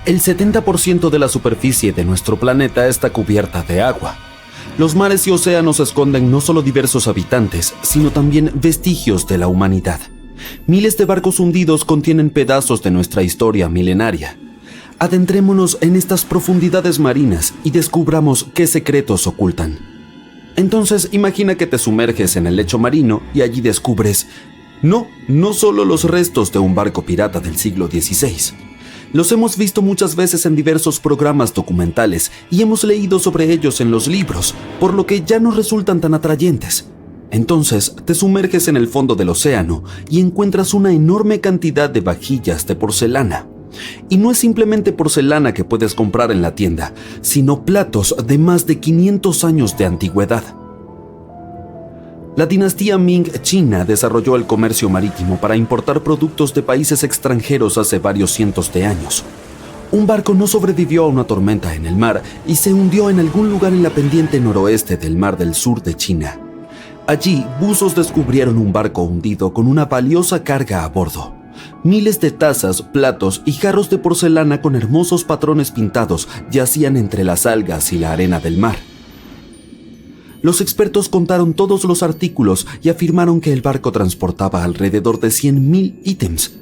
El 70% de la superficie de nuestro planeta está cubierta de agua. Los mares y océanos esconden no solo diversos habitantes, sino también vestigios de la humanidad. Miles de barcos hundidos contienen pedazos de nuestra historia milenaria. Adentrémonos en estas profundidades marinas y descubramos qué secretos ocultan. Entonces imagina que te sumerges en el lecho marino y allí descubres, no solo los restos de un barco pirata del siglo XVI. Los hemos visto muchas veces en diversos programas documentales y hemos leído sobre ellos en los libros, por lo que ya no resultan tan atrayentes. Entonces te sumerges en el fondo del océano y encuentras una enorme cantidad de vajillas de porcelana. Y no es simplemente porcelana que puedes comprar en la tienda, sino platos de más de 500 años de antigüedad. La dinastía Ming China desarrolló el comercio marítimo para importar productos de países extranjeros hace varios cientos de años. Un barco no sobrevivió a una tormenta en el mar y se hundió en algún lugar en la pendiente noroeste del Mar del Sur de China. Allí, buzos descubrieron un barco hundido con una valiosa carga a bordo. Miles de tazas, platos y jarros de porcelana con hermosos patrones pintados yacían entre las algas y la arena del mar. Los expertos contaron todos los artículos y afirmaron que el barco transportaba alrededor de 100.000 ítems.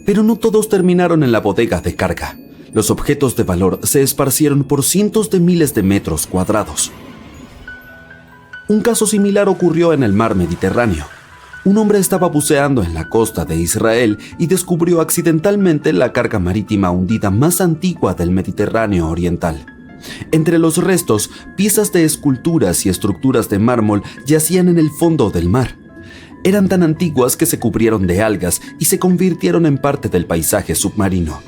Pero no todos terminaron en la bodega de carga. Los objetos de valor se esparcieron por cientos de miles de metros cuadrados. Un caso similar ocurrió en el mar Mediterráneo. Un hombre estaba buceando en la costa de Israel y descubrió accidentalmente la carga marítima hundida más antigua del Mediterráneo oriental. Entre los restos, piezas de esculturas y estructuras de mármol yacían en el fondo del mar. Eran tan antiguas que se cubrieron de algas y se convirtieron en parte del paisaje submarino.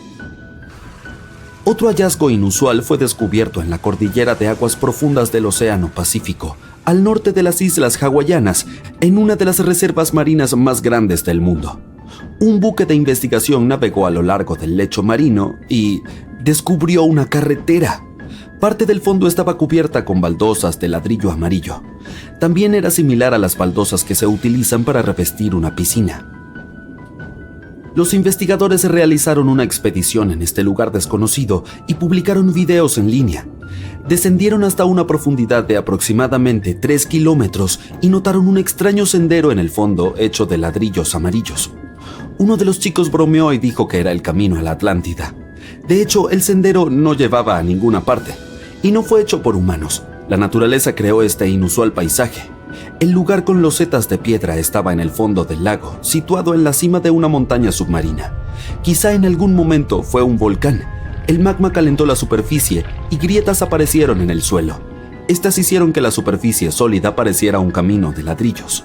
Otro hallazgo inusual fue descubierto en la cordillera de aguas profundas del Océano Pacífico, al norte de las islas hawaianas, en una de las reservas marinas más grandes del mundo. Un buque de investigación navegó a lo largo del lecho marino y descubrió una carretera. Parte del fondo estaba cubierta con baldosas de ladrillo amarillo. También era similar a las baldosas que se utilizan para revestir una piscina. Los investigadores realizaron una expedición en este lugar desconocido y publicaron videos en línea. Descendieron hasta una profundidad de aproximadamente 3 kilómetros y notaron un extraño sendero en el fondo hecho de ladrillos amarillos. Uno de los chicos bromeó y dijo que era el camino a la Atlántida. De hecho, el sendero no llevaba a ninguna parte. Y no fue hecho por humanos. La naturaleza creó este inusual paisaje. El lugar con losetas de piedra estaba en el fondo del lago, situado en la cima de una montaña submarina. Quizá en algún momento fue un volcán. El magma calentó la superficie y grietas aparecieron en el suelo. Estas hicieron que la superficie sólida pareciera un camino de ladrillos.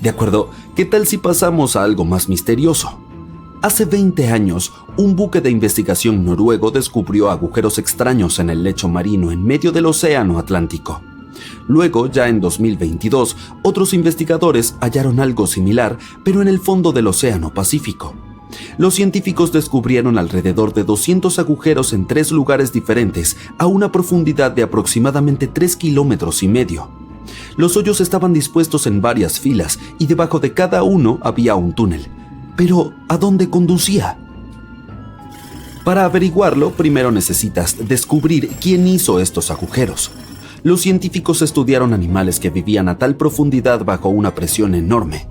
De acuerdo, ¿qué tal si pasamos a algo más misterioso? Hace 20 años, un buque de investigación noruego descubrió agujeros extraños en el lecho marino en medio del Océano Atlántico. Luego, ya en 2022, otros investigadores hallaron algo similar, pero en el fondo del Océano Pacífico. Los científicos descubrieron alrededor de 200 agujeros en 3 lugares diferentes, a una profundidad de aproximadamente 3,5 kilómetros. Los hoyos estaban dispuestos en varias filas y debajo de cada uno había un túnel. Pero, ¿a dónde conducía? Para averiguarlo, primero necesitas descubrir quién hizo estos agujeros. Los científicos estudiaron animales que vivían a tal profundidad bajo una presión enorme.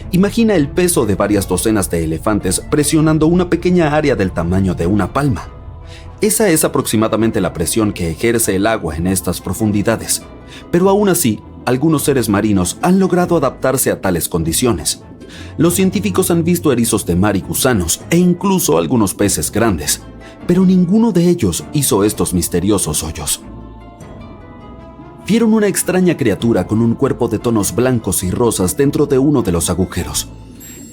Imagina el peso de varias docenas de elefantes presionando una pequeña área del tamaño de una palma. Esa es aproximadamente la presión que ejerce el agua en estas profundidades. Pero aún así, algunos seres marinos han logrado adaptarse a tales condiciones. Los científicos han visto erizos de mar y gusanos, e incluso algunos peces grandes, pero ninguno de ellos hizo estos misteriosos hoyos. Vieron una extraña criatura con un cuerpo de tonos blancos y rosas dentro de uno de los agujeros.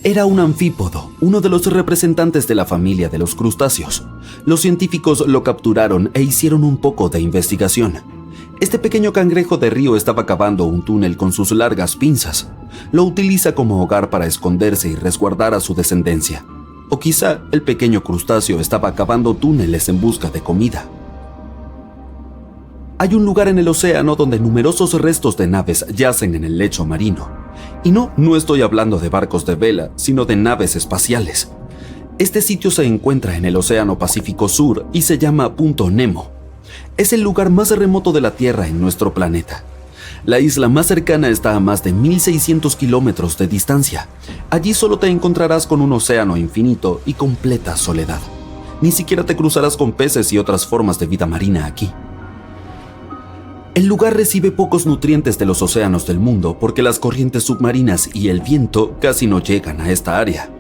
Era un anfípodo, uno de los representantes de la familia de los crustáceos. Los científicos lo capturaron e hicieron un poco de investigación. Este pequeño cangrejo de río estaba cavando un túnel con sus largas pinzas. Lo utiliza como hogar para esconderse y resguardar a su descendencia. O quizá el pequeño crustáceo estaba cavando túneles en busca de comida. Hay un lugar en el océano donde numerosos restos de naves yacen en el lecho marino. Y no estoy hablando de barcos de vela, sino de naves espaciales. Este sitio se encuentra en el Océano Pacífico Sur y se llama Punto Nemo. Es el lugar más remoto de la Tierra en nuestro planeta. La isla más cercana está a más de 1.600 kilómetros de distancia. Allí solo te encontrarás con un océano infinito y completa soledad. Ni siquiera te cruzarás con peces y otras formas de vida marina aquí. El lugar recibe pocos nutrientes de los océanos del mundo porque las corrientes submarinas y el viento casi no llegan a esta área.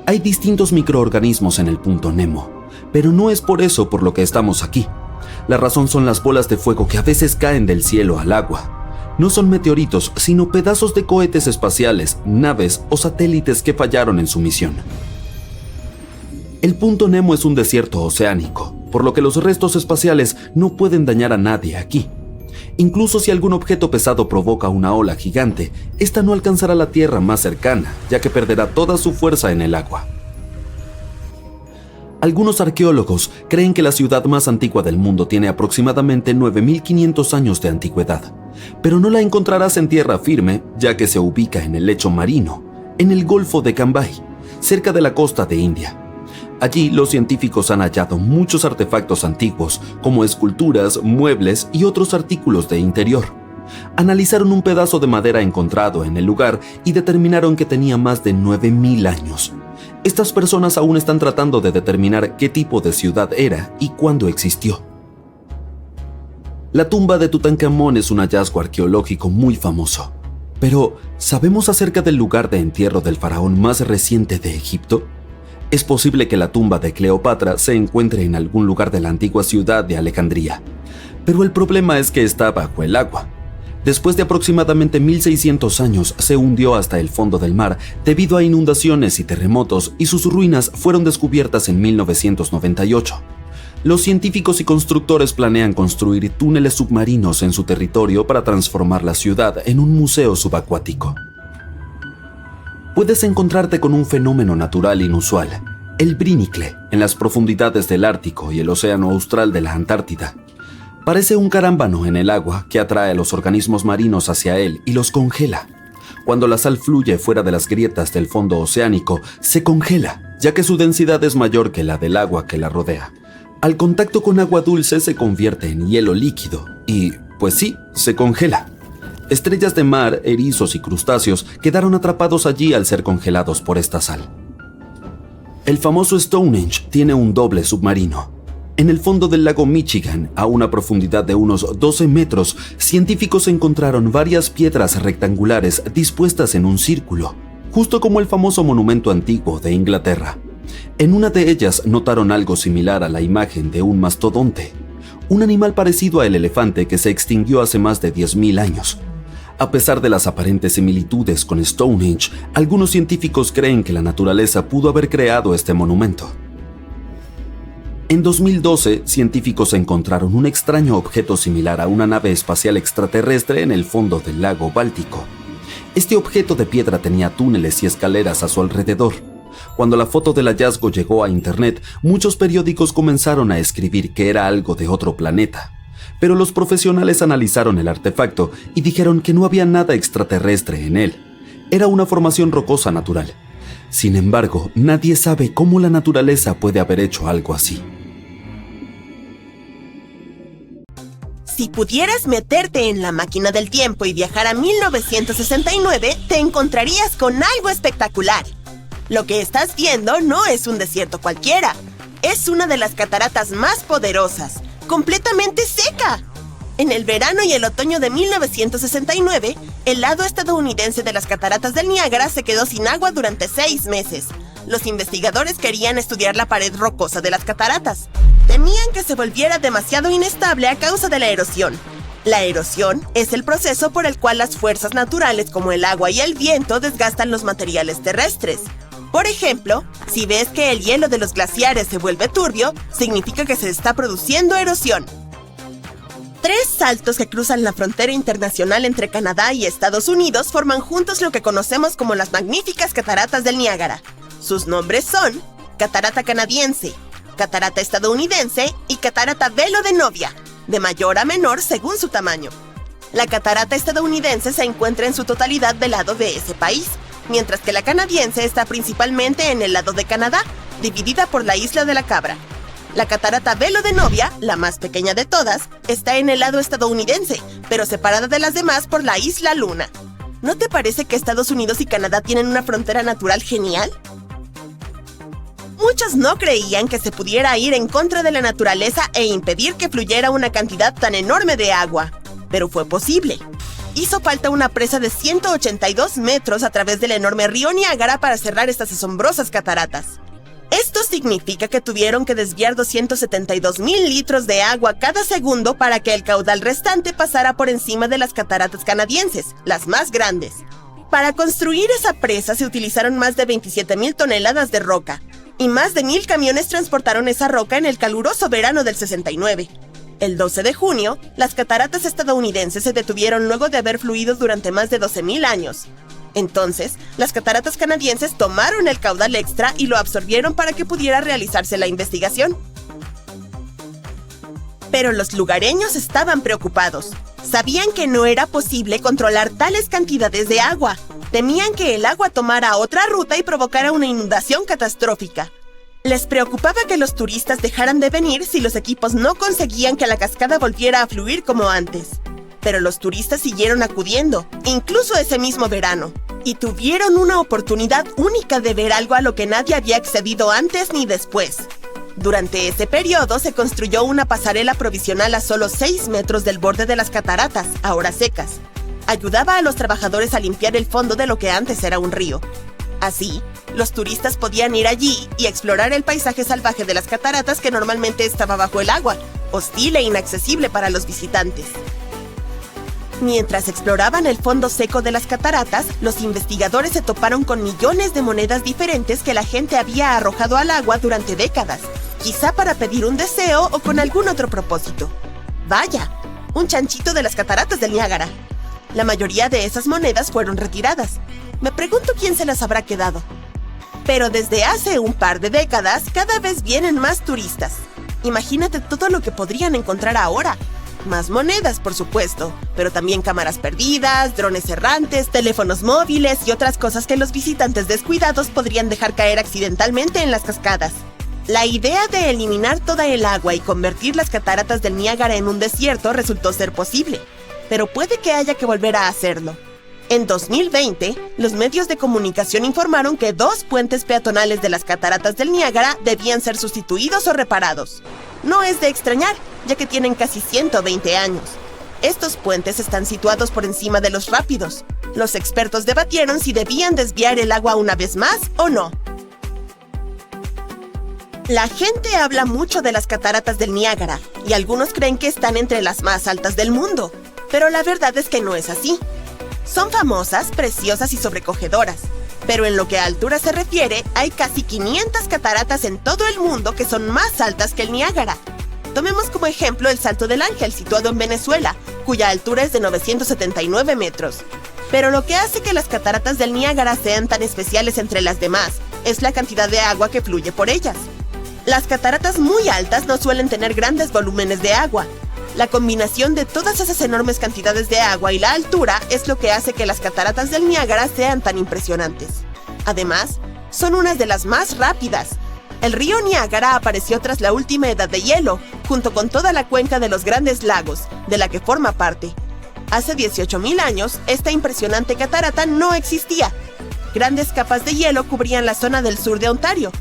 Hay distintos microorganismos en el Punto Nemo, pero no es por eso por lo que estamos aquí. La razón son las bolas de fuego que a veces caen del cielo al agua. No son meteoritos, sino pedazos de cohetes espaciales, naves o satélites que fallaron en su misión. El Punto Nemo es un desierto oceánico, por lo que los restos espaciales no pueden dañar a nadie aquí. Incluso si algún objeto pesado provoca una ola gigante, esta no alcanzará la Tierra más cercana, ya que perderá toda su fuerza en el agua. Algunos arqueólogos creen que la ciudad más antigua del mundo tiene aproximadamente 9.500 años de antigüedad, pero no la encontrarás en tierra firme, ya que se ubica en el lecho marino, en el Golfo de Cambay, cerca de la costa de India. Allí los científicos han hallado muchos artefactos antiguos, como esculturas, muebles y otros artículos de interior. Analizaron un pedazo de madera encontrado en el lugar y determinaron que tenía más de 9.000 años. Estas personas aún están tratando de determinar qué tipo de ciudad era y cuándo existió. La tumba de Tutankamón es un hallazgo arqueológico muy famoso. Pero, ¿sabemos acerca del lugar de entierro del faraón más reciente de Egipto? Es posible que la tumba de Cleopatra se encuentre en algún lugar de la antigua ciudad de Alejandría, pero el problema es que está bajo el agua. Después de aproximadamente 1.600 años se hundió hasta el fondo del mar debido a inundaciones y terremotos y sus ruinas fueron descubiertas en 1998. Los científicos y constructores planean construir túneles submarinos en su territorio para transformar la ciudad en un museo subacuático. Puedes encontrarte con un fenómeno natural inusual, el brínicle, en las profundidades del Ártico y el Océano Austral de la Antártida. Parece un carámbano en el agua que atrae a los organismos marinos hacia él y los congela. Cuando la sal fluye fuera de las grietas del fondo oceánico, se congela, ya que su densidad es mayor que la del agua que la rodea. Al contacto con agua dulce se convierte en hielo líquido y, pues sí, se congela. Estrellas de mar, erizos y crustáceos quedaron atrapados allí al ser congelados por esta sal. El famoso Stonehenge tiene un doble submarino. En el fondo del lago Michigan, a una profundidad de unos 12 metros, científicos encontraron varias piedras rectangulares dispuestas en un círculo, justo como el famoso monumento antiguo de Inglaterra. En una de ellas notaron algo similar a la imagen de un mastodonte, un animal parecido al elefante que se extinguió hace más de 10.000 años. A pesar de las aparentes similitudes con Stonehenge, algunos científicos creen que la naturaleza pudo haber creado este monumento. En 2012, científicos encontraron un extraño objeto similar a una nave espacial extraterrestre en el fondo del lago Báltico. Este objeto de piedra tenía túneles y escaleras a su alrededor. Cuando la foto del hallazgo llegó a internet, muchos periódicos comenzaron a escribir que era algo de otro planeta. Pero los profesionales analizaron el artefacto y dijeron que no había nada extraterrestre en él. Era una formación rocosa natural. Sin embargo, nadie sabe cómo la naturaleza puede haber hecho algo así. Si pudieras meterte en la máquina del tiempo y viajar a 1969, te encontrarías con algo espectacular. Lo que estás viendo no es un desierto cualquiera. Es una de las cataratas más poderosas, completamente seca. En el verano y el otoño de 1969, el lado estadounidense de las cataratas del Niágara se quedó sin agua durante 6 meses. Los investigadores querían estudiar la pared rocosa de las cataratas. Temían que se volviera demasiado inestable a causa de la erosión. La erosión es el proceso por el cual las fuerzas naturales como el agua y el viento desgastan los materiales terrestres. Por ejemplo, si ves que el hielo de los glaciares se vuelve turbio, significa que se está produciendo erosión. 3 saltos que cruzan la frontera internacional entre Canadá y Estados Unidos forman juntos lo que conocemos como las magníficas cataratas del Niágara. Sus nombres son Catarata Canadiense, Catarata Estadounidense y Catarata Velo de Novia, de mayor a menor según su tamaño. La catarata estadounidense se encuentra en su totalidad del lado de ese país, mientras que la canadiense está principalmente en el lado de Canadá, dividida por la Isla de la Cabra. La catarata Velo de Novia, la más pequeña de todas, está en el lado estadounidense, pero separada de las demás por la Isla Luna. ¿No te parece que Estados Unidos y Canadá tienen una frontera natural genial? Muchos no creían que se pudiera ir en contra de la naturaleza e impedir que fluyera una cantidad tan enorme de agua, pero fue posible. Hizo falta una presa de 182 metros a través del enorme río Niágara para cerrar estas asombrosas cataratas. Esto significa que tuvieron que desviar 272,000 litros de agua cada segundo para que el caudal restante pasara por encima de las cataratas canadienses, las más grandes. Para construir esa presa se utilizaron más de 27,000 toneladas de roca, y más de 1,000 camiones transportaron esa roca en el caluroso verano del 69. El 12 de junio, las cataratas estadounidenses se detuvieron luego de haber fluido durante más de 12,000 años. Entonces, las cataratas canadienses tomaron el caudal extra y lo absorbieron para que pudiera realizarse la investigación. Pero los lugareños estaban preocupados. Sabían que no era posible controlar tales cantidades de agua. Temían que el agua tomara otra ruta y provocara una inundación catastrófica. Les preocupaba que los turistas dejaran de venir si los equipos no conseguían que la cascada volviera a fluir como antes. Pero los turistas siguieron acudiendo, incluso ese mismo verano, y tuvieron una oportunidad única de ver algo a lo que nadie había accedido antes ni después. Durante ese periodo se construyó una pasarela provisional a solo 6 metros del borde de las cataratas, ahora secas. Ayudaba a los trabajadores a limpiar el fondo de lo que antes era un río. Así, los turistas podían ir allí y explorar el paisaje salvaje de las cataratas que normalmente estaba bajo el agua, hostil e inaccesible para los visitantes. Mientras exploraban el fondo seco de las cataratas, los investigadores se toparon con millones de monedas diferentes que la gente había arrojado al agua durante décadas, quizá para pedir un deseo o con algún otro propósito. ¡Vaya! Un chanchito de las cataratas del Niágara. La mayoría de esas monedas fueron retiradas. Me pregunto quién se las habrá quedado. Pero desde hace un par de décadas, cada vez vienen más turistas. Imagínate todo lo que podrían encontrar ahora. Más monedas, por supuesto, pero también cámaras perdidas, drones errantes, teléfonos móviles y otras cosas que los visitantes descuidados podrían dejar caer accidentalmente en las cascadas. La idea de eliminar toda el agua y convertir las cataratas del Niágara en un desierto resultó ser posible, pero puede que haya que volver a hacerlo. En 2020, los medios de comunicación informaron que 2 puentes peatonales de las cataratas del Niágara debían ser sustituidos o reparados. No es de extrañar, ya que tienen casi 120 años. Estos puentes están situados por encima de los rápidos. Los expertos debatieron si debían desviar el agua una vez más o no. La gente habla mucho de las cataratas del Niágara, y algunos creen que están entre las más altas del mundo, pero la verdad es que no es así. Son famosas, preciosas y sobrecogedoras, pero en lo que a altura se refiere, hay casi 500 cataratas en todo el mundo que son más altas que el Niágara. Tomemos como ejemplo el Salto del Ángel, situado en Venezuela, cuya altura es de 979 metros. Pero lo que hace que las cataratas del Niágara sean tan especiales entre las demás es la cantidad de agua que fluye por ellas. Las cataratas muy altas no suelen tener grandes volúmenes de agua. La combinación de todas esas enormes cantidades de agua y la altura es lo que hace que las cataratas del Niágara sean tan impresionantes. Además, son unas de las más rápidas. El río Niágara apareció tras la última edad de hielo, junto con toda la cuenca de los Grandes Lagos, de la que forma parte. Hace 18,000 años, esta impresionante catarata no existía. Grandes capas de hielo cubrían la zona del sur de Ontario.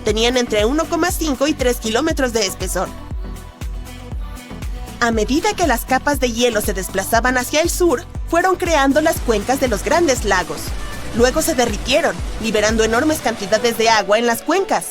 Tenían entre 1,5 y 3 kilómetros de espesor. A medida que las capas de hielo se desplazaban hacia el sur, fueron creando las cuencas de los Grandes Lagos. Luego se derritieron, liberando enormes cantidades de agua en las cuencas.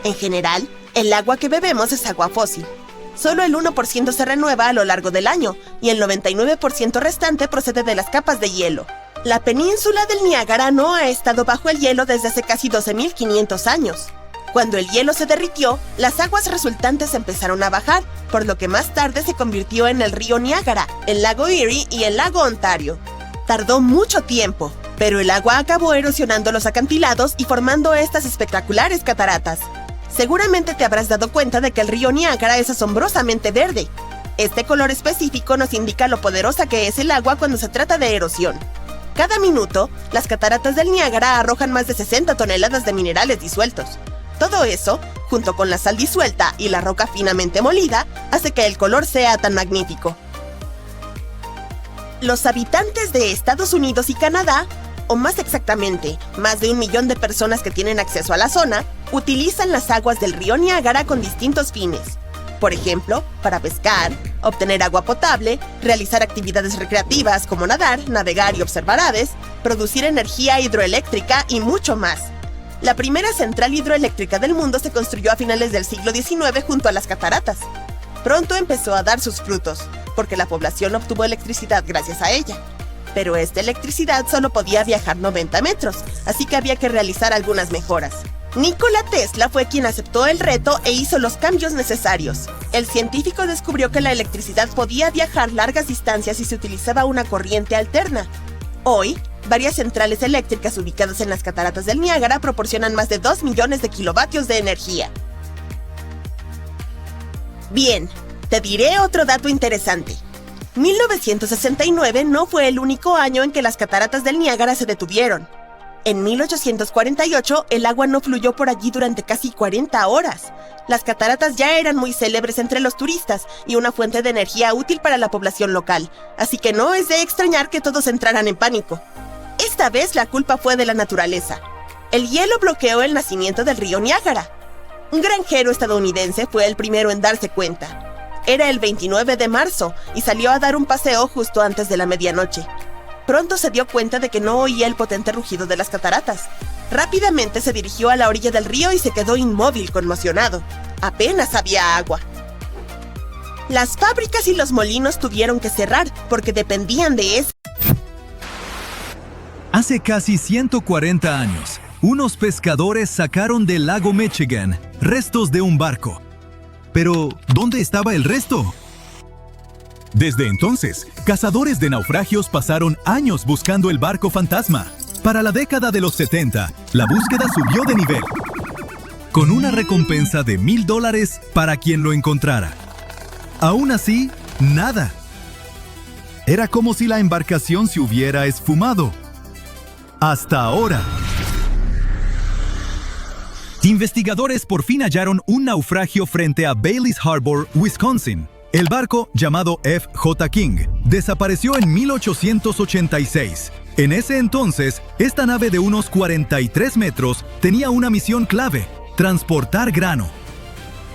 En general, el agua que bebemos es agua fósil. Solo el 1% se renueva a lo largo del año, y el 99% restante procede de las capas de hielo. La península del Niágara no ha estado bajo el hielo desde hace casi 12,500 años. Cuando el hielo se derritió, las aguas resultantes empezaron a bajar, por lo que más tarde se convirtió en el río Niágara, el lago Erie y el lago Ontario. Tardó mucho tiempo, pero el agua acabó erosionando los acantilados y formando estas espectaculares cataratas. Seguramente te habrás dado cuenta de que el río Niágara es asombrosamente verde. Este color específico nos indica lo poderosa que es el agua cuando se trata de erosión. Cada minuto, las cataratas del Niágara arrojan más de 60 toneladas de minerales disueltos. Todo eso, junto con la sal disuelta y la roca finamente molida, hace que el color sea tan magnífico. Los habitantes de Estados Unidos y Canadá, o más exactamente, más de 1 millón de personas que tienen acceso a la zona, utilizan las aguas del río Niágara con distintos fines. Por ejemplo, para pescar, obtener agua potable, realizar actividades recreativas como nadar, navegar y observar aves, producir energía hidroeléctrica y mucho más. La primera central hidroeléctrica del mundo se construyó a finales del siglo XIX junto a las cataratas. Pronto empezó a dar sus frutos, porque la población obtuvo electricidad gracias a ella. Pero esta electricidad solo podía viajar 90 metros, así que había que realizar algunas mejoras. Nikola Tesla fue quien aceptó el reto e hizo los cambios necesarios. El científico descubrió que la electricidad podía viajar largas distancias si se utilizaba una corriente alterna. Hoy, varias centrales eléctricas ubicadas en las cataratas del Niágara proporcionan más de 2 millones de kilovatios de energía. Bien, te diré otro dato interesante. 1969 no fue el único año en que las cataratas del Niágara se detuvieron. En 1848, el agua no fluyó por allí durante casi 40 horas. Las cataratas ya eran muy célebres entre los turistas y una fuente de energía útil para la población local, así que no es de extrañar que todos entraran en pánico. Esta vez la culpa fue de la naturaleza. El hielo bloqueó el nacimiento del río Niágara. Un granjero estadounidense fue el primero en darse cuenta. Era el 29 de marzo y salió a dar un paseo justo antes de la medianoche. Pronto se dio cuenta de que no oía el potente rugido de las cataratas. Rápidamente se dirigió a la orilla del río y se quedó inmóvil, conmocionado. Apenas había agua. Las fábricas y los molinos tuvieron que cerrar porque dependían de eso. Hace casi 140 años, unos pescadores sacaron del lago Michigan restos de un barco. Pero, ¿dónde estaba el resto? Desde entonces, cazadores de naufragios pasaron años buscando el barco fantasma. Para la década de los 70, la búsqueda subió de nivel, con una recompensa de $1,000 para quien lo encontrara. Aún así, nada. Era como si la embarcación se hubiera esfumado. Hasta ahora. Investigadores por fin hallaron un naufragio frente a Bailey's Harbor, Wisconsin. El barco, llamado F.J. King, desapareció en 1886. En ese entonces, esta nave de unos 43 metros tenía una misión clave: transportar grano.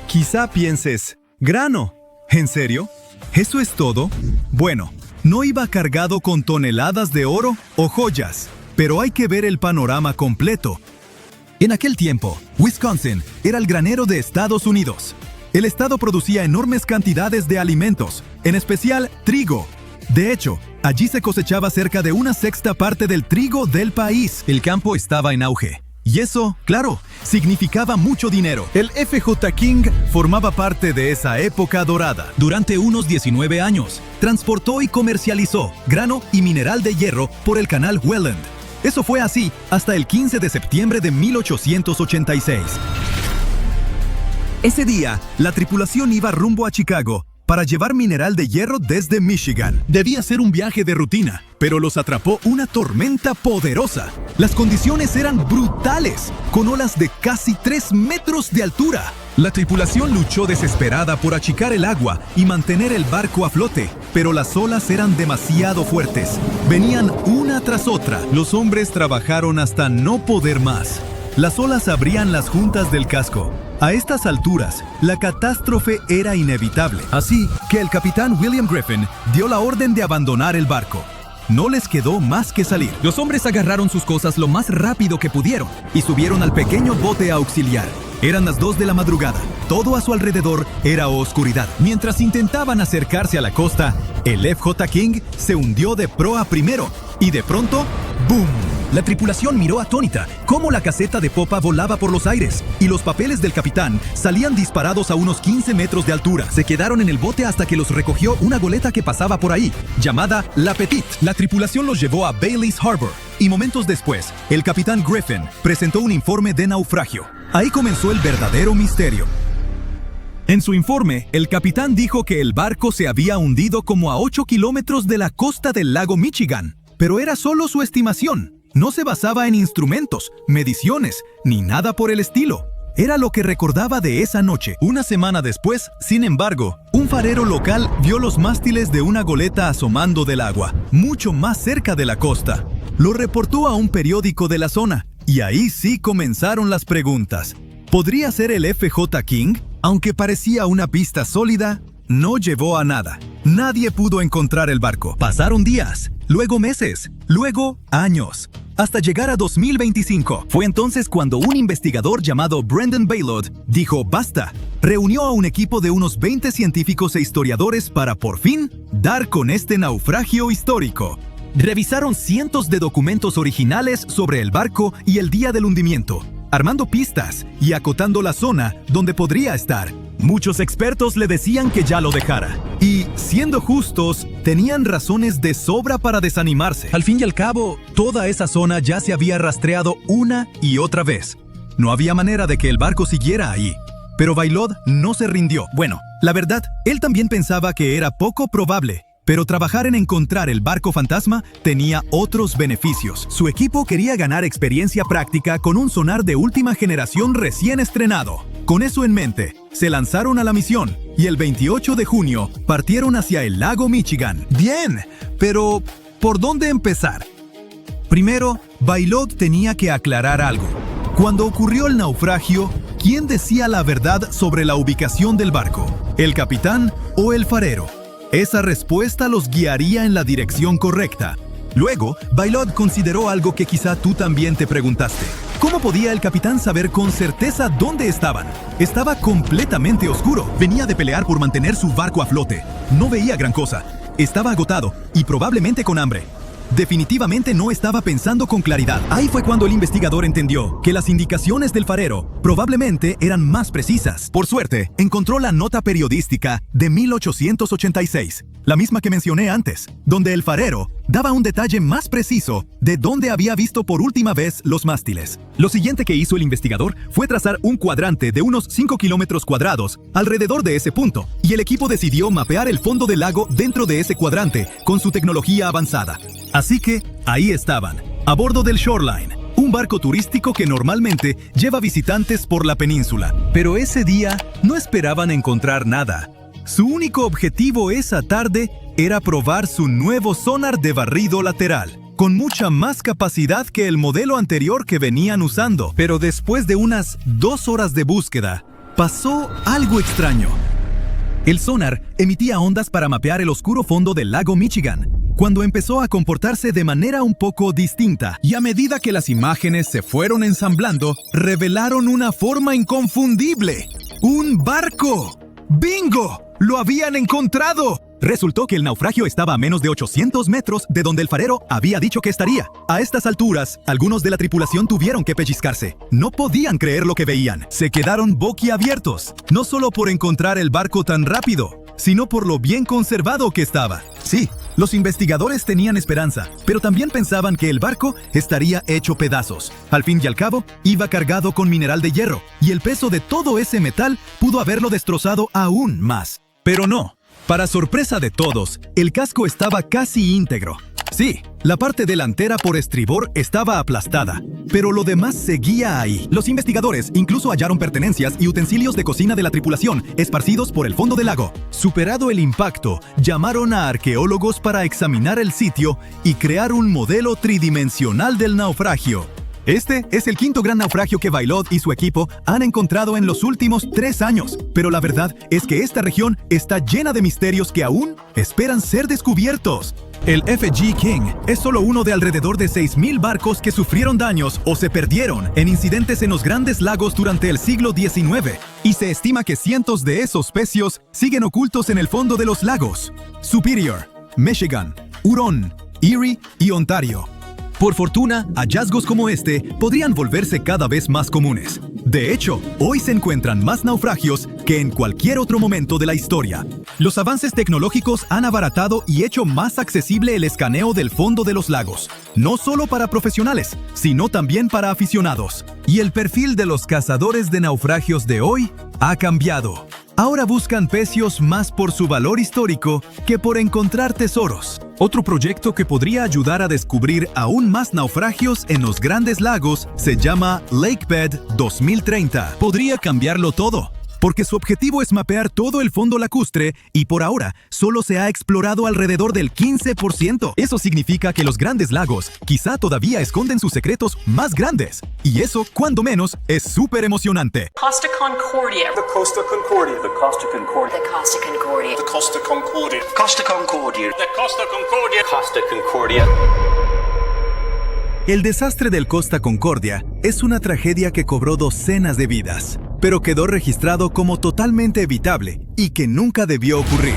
Quizá pienses, ¿grano? ¿En serio? ¿Eso es todo? Bueno, no iba cargado con toneladas de oro o joyas, pero hay que ver el panorama completo. En aquel tiempo, Wisconsin era el granero de Estados Unidos. El estado producía enormes cantidades de alimentos, en especial trigo. De hecho, allí se cosechaba cerca de 1/6 parte del trigo del país. El campo estaba en auge. Y eso, claro, significaba mucho dinero. El F.J. King formaba parte de esa época dorada. Durante unos 19 años, transportó y comercializó grano y mineral de hierro por el canal Welland. Eso fue así hasta el 15 de septiembre de 1886. Ese día, la tripulación iba rumbo a Chicago para llevar mineral de hierro desde Michigan. Debía ser un viaje de rutina, pero los atrapó una tormenta poderosa. Las condiciones eran brutales, con olas de casi 3 metros de altura. La tripulación luchó desesperada por achicar el agua y mantener el barco a flote, pero las olas eran demasiado fuertes. Venían una tras otra. Los hombres trabajaron hasta no poder más. Las olas abrían las juntas del casco. A estas alturas, la catástrofe era inevitable. Así que el capitán William Griffin dio la orden de abandonar el barco. No les quedó más que salir. Los hombres agarraron sus cosas lo más rápido que pudieron y subieron al pequeño bote auxiliar. Eran las 2 de la madrugada. Todo a su alrededor era oscuridad. Mientras intentaban acercarse a la costa, el F.J. King se hundió de proa primero y de pronto, ¡boom! La tripulación miró atónita cómo la caseta de popa volaba por los aires y los papeles del capitán salían disparados a unos 15 metros de altura. Se quedaron en el bote hasta que los recogió una goleta que pasaba por ahí, llamada La Petite. La tripulación los llevó a Bailey's Harbor y momentos después, el capitán Griffin presentó un informe de naufragio. Ahí comenzó el verdadero misterio. En su informe, el capitán dijo que el barco se había hundido como a 8 kilómetros de la costa del lago Michigan, pero era solo su estimación. No se basaba en instrumentos, mediciones, ni nada por el estilo. Era lo que recordaba de esa noche. Una semana después, sin embargo, un farero local vio los mástiles de una goleta asomando del agua, mucho más cerca de la costa. Lo reportó a un periódico de la zona, y ahí sí comenzaron las preguntas. ¿Podría ser el FJ King? Aunque parecía una pista sólida, no llevó a nada. Nadie pudo encontrar el barco. Pasaron días, luego meses, luego años, hasta llegar a 2025. Fue entonces cuando un investigador llamado Brendan Baylod dijo basta. Reunió a un equipo de unos 20 científicos e historiadores para por fin dar con este naufragio histórico. Revisaron cientos de documentos originales sobre el barco y el día del hundimiento, armando pistas y acotando la zona donde podría estar. Muchos expertos le decían que ya lo dejara. Y, siendo justos, tenían razones de sobra para desanimarse. Al fin y al cabo, toda esa zona ya se había rastreado una y otra vez. No había manera de que el barco siguiera ahí. Pero Baylod no se rindió. Bueno, la verdad, él también pensaba que era poco probable. Pero trabajar en encontrar el barco fantasma tenía otros beneficios. Su equipo quería ganar experiencia práctica con un sonar de última generación recién estrenado. Con eso en mente, se lanzaron a la misión y el 28 de junio partieron hacia el lago Michigan. Bien, pero ¿por dónde empezar? Primero, Baylod tenía que aclarar algo. Cuando ocurrió el naufragio, ¿quién decía la verdad sobre la ubicación del barco? ¿El capitán o el farero? Esa respuesta los guiaría en la dirección correcta. Luego, Baylod consideró algo que quizá tú también te preguntaste. ¿Cómo podía el capitán saber con certeza dónde estaban? Estaba completamente oscuro. Venía de pelear por mantener su barco a flote. No veía gran cosa. Estaba agotado y probablemente con hambre. Definitivamente no estaba pensando con claridad. Ahí fue cuando el investigador entendió que las indicaciones del farero probablemente eran más precisas. Por suerte, encontró la nota periodística de 1886, la misma que mencioné antes, donde el farero daba un detalle más preciso de dónde había visto por última vez los mástiles. Lo siguiente que hizo el investigador fue trazar un cuadrante de unos 5 kilómetros cuadrados alrededor de ese punto, y el equipo decidió mapear el fondo del lago dentro de ese cuadrante con su tecnología avanzada. Así que, ahí estaban, a bordo del Shoreline, un barco turístico que normalmente lleva visitantes por la península. Pero ese día no esperaban encontrar nada. Su único objetivo esa tarde era probar su nuevo sonar de barrido lateral, con mucha más capacidad que el modelo anterior que venían usando. Pero después de unas 2 horas de búsqueda, pasó algo extraño. El sonar emitía ondas para mapear el oscuro fondo del lago Michigan, cuando empezó a comportarse de manera un poco distinta, y a medida que las imágenes se fueron ensamblando, revelaron una forma inconfundible. ¡Un barco! ¡Bingo! ¡Lo habían encontrado! Resultó que el naufragio estaba a menos de 800 metros de donde el farero había dicho que estaría. A estas alturas, algunos de la tripulación tuvieron que pellizcarse. No podían creer lo que veían. Se quedaron boquiabiertos, no solo por encontrar el barco tan rápido, sino por lo bien conservado que estaba. Sí, los investigadores tenían esperanza, pero también pensaban que el barco estaría hecho pedazos. Al fin y al cabo, iba cargado con mineral de hierro, y el peso de todo ese metal pudo haberlo destrozado aún más. Pero no. Para sorpresa de todos, el casco estaba casi íntegro. Sí, la parte delantera por estribor estaba aplastada, pero lo demás seguía ahí. Los investigadores incluso hallaron pertenencias y utensilios de cocina de la tripulación esparcidos por el fondo del lago. Superado el impacto, llamaron a arqueólogos para examinar el sitio y crear un modelo tridimensional del naufragio. Este es el 5º gran naufragio que Baylod y su equipo han encontrado en los últimos 3 años. Pero la verdad es que esta región está llena de misterios que aún esperan ser descubiertos. El FJ King es solo uno de alrededor de 6,000 barcos que sufrieron daños o se perdieron en incidentes en los grandes lagos durante el siglo XIX. Y se estima que cientos de esos pecios siguen ocultos en el fondo de los lagos. Superior, Michigan, Huron, Erie y Ontario. Por fortuna, hallazgos como este podrían volverse cada vez más comunes. De hecho, hoy se encuentran más naufragios que en cualquier otro momento de la historia. Los avances tecnológicos han abaratado y hecho más accesible el escaneo del fondo de los lagos, no solo para profesionales, sino también para aficionados. Y el perfil de los cazadores de naufragios de hoy ha cambiado. Ahora buscan pecios más por su valor histórico que por encontrar tesoros. Otro proyecto que podría ayudar a descubrir aún más naufragios en los grandes lagos se llama Lakebed 2030. Podría cambiarlo todo, porque su objetivo es mapear todo el fondo lacustre y por ahora solo se ha explorado alrededor del 15%. Eso significa que los grandes lagos quizá todavía esconden sus secretos más grandes. Y eso, cuando menos, es súper emocionante. Costa Concordia. The Costa Concordia. The Costa Concordia. The Costa Concordia. The Costa Concordia. Costa Concordia. The Costa Concordia. Costa Concordia. El desastre del Costa Concordia es una tragedia que cobró docenas de vidas, pero quedó registrado como totalmente evitable y que nunca debió ocurrir.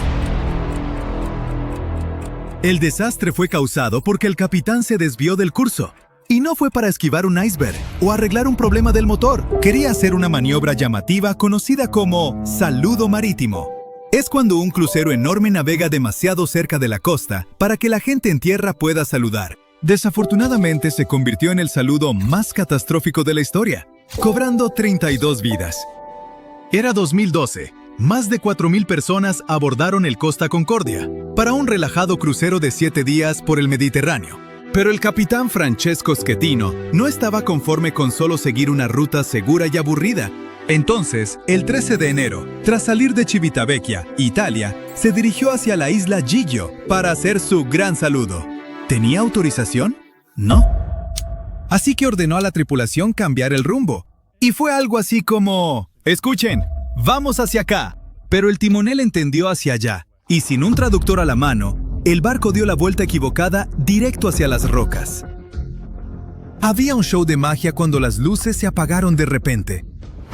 El desastre fue causado porque el capitán se desvió del curso. Y no fue para esquivar un iceberg o arreglar un problema del motor. Quería hacer una maniobra llamativa conocida como saludo marítimo. Es cuando un crucero enorme navega demasiado cerca de la costa para que la gente en tierra pueda saludar. Desafortunadamente se convirtió en el saludo más catastrófico de la historia, cobrando 32 vidas. Era 2012. Más de 4,000 personas abordaron el Costa Concordia para un relajado crucero de 7 días por el Mediterráneo. Pero el capitán Francesco Schettino no estaba conforme con solo seguir una ruta segura y aburrida. Entonces, el 13 de enero, tras salir de Civitavecchia, Italia, se dirigió hacia la isla Giglio para hacer su gran saludo. ¿Tenía autorización? No. Así que ordenó a la tripulación cambiar el rumbo. Y fue algo así como: escuchen, vamos hacia acá. Pero el timonel entendió hacia allá, y sin un traductor a la mano, el barco dio la vuelta equivocada directo hacia las rocas. Había un show de magia cuando las luces se apagaron de repente.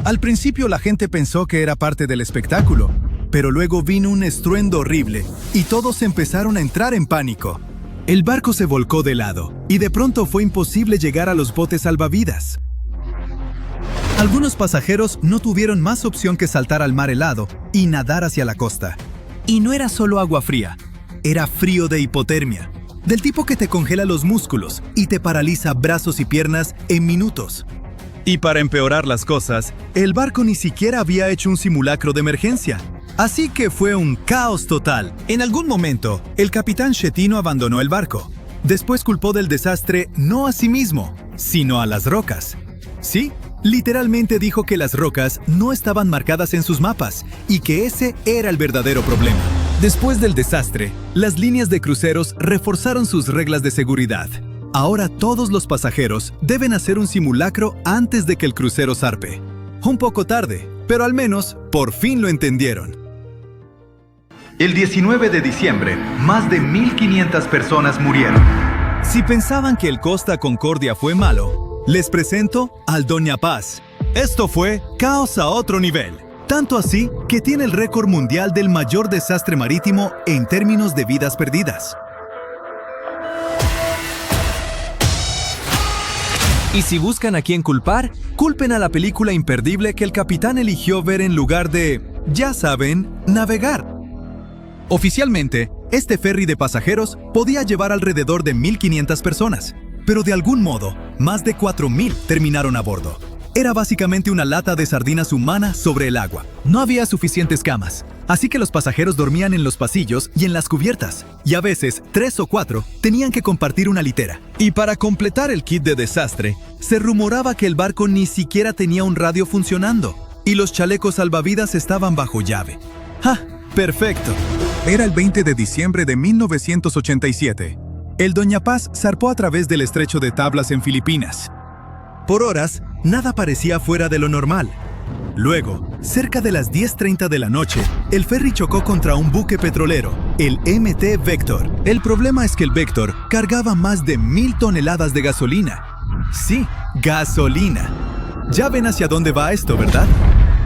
Al principio la gente pensó que era parte del espectáculo, pero luego vino un estruendo horrible y todos empezaron a entrar en pánico. El barco se volcó de lado y de pronto fue imposible llegar a los botes salvavidas. Algunos pasajeros no tuvieron más opción que saltar al mar helado y nadar hacia la costa. Y no era solo agua fría, era frío de hipotermia, del tipo que te congela los músculos y te paraliza brazos y piernas en minutos. Y para empeorar las cosas, el barco ni siquiera había hecho un simulacro de emergencia. Así que fue un caos total. En algún momento, el capitán Schettino abandonó el barco. Después culpó del desastre no a sí mismo, sino a las rocas. Sí, literalmente dijo que las rocas no estaban marcadas en sus mapas y que ese era el verdadero problema. Después del desastre, las líneas de cruceros reforzaron sus reglas de seguridad. Ahora todos los pasajeros deben hacer un simulacro antes de que el crucero zarpe. Un poco tarde, pero al menos por fin lo entendieron. El 19 de diciembre, más de 1,500 personas murieron. Si pensaban que el Costa Concordia fue malo, les presento al Doña Paz. Esto fue caos a otro nivel. Tanto así que tiene el récord mundial del mayor desastre marítimo en términos de vidas perdidas. Y si buscan a quién culpar, culpen a la película imperdible que el capitán eligió ver en lugar de, ya saben, navegar. Oficialmente, este ferry de pasajeros podía llevar alrededor de 1,500 personas, pero de algún modo, más de 4,000 terminaron a bordo. Era básicamente una lata de sardinas humana sobre el agua. No había suficientes camas, así que los pasajeros dormían en los pasillos y en las cubiertas, y a veces 3 o 4 tenían que compartir una litera. Y para completar el kit de desastre, se rumoraba que el barco ni siquiera tenía un radio funcionando, y los chalecos salvavidas estaban bajo llave. ¡Ja! ¡Perfecto! Era el 20 de diciembre de 1987. El Doña Paz zarpó a través del estrecho de Tablas en Filipinas. Por horas, nada parecía fuera de lo normal. Luego, cerca de las 10:30 de la noche, el ferry chocó contra un buque petrolero, el MT Vector. El problema es que el Vector cargaba más de 1,000 toneladas de gasolina. Sí, gasolina. Ya ven hacia dónde va esto, ¿verdad?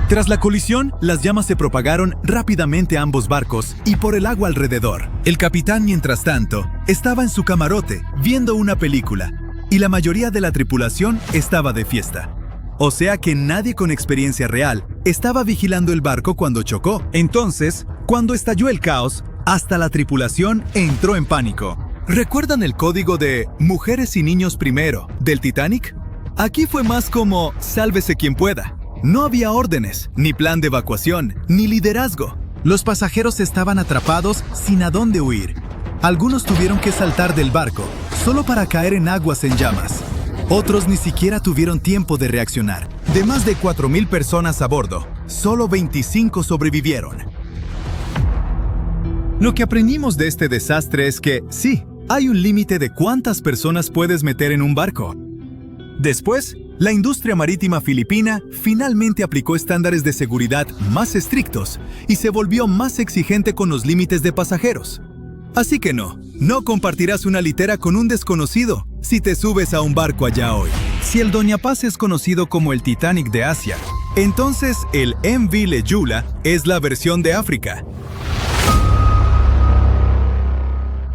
Tras la colisión, las llamas se propagaron rápidamente a ambos barcos y por el agua alrededor. El capitán, mientras tanto, estaba en su camarote viendo una película y la mayoría de la tripulación estaba de fiesta. O sea que nadie con experiencia real estaba vigilando el barco cuando chocó. Entonces, cuando estalló el caos, hasta la tripulación entró en pánico. ¿Recuerdan el código de mujeres y niños primero del Titanic? Aquí fue más como sálvese quien pueda. No había órdenes, ni plan de evacuación, ni liderazgo. Los pasajeros estaban atrapados sin a dónde huir. Algunos tuvieron que saltar del barco, solo para caer en aguas en llamas. Otros ni siquiera tuvieron tiempo de reaccionar. De más de 4,000 personas a bordo, solo 25 sobrevivieron. Lo que aprendimos de este desastre es que, sí, hay un límite de cuántas personas puedes meter en un barco. Después, la industria marítima filipina finalmente aplicó estándares de seguridad más estrictos y se volvió más exigente con los límites de pasajeros. Así que no compartirás una litera con un desconocido si te subes a un barco allá hoy. Si el Doña Paz es conocido como el Titanic de Asia, entonces el MV Leyula es la versión de África.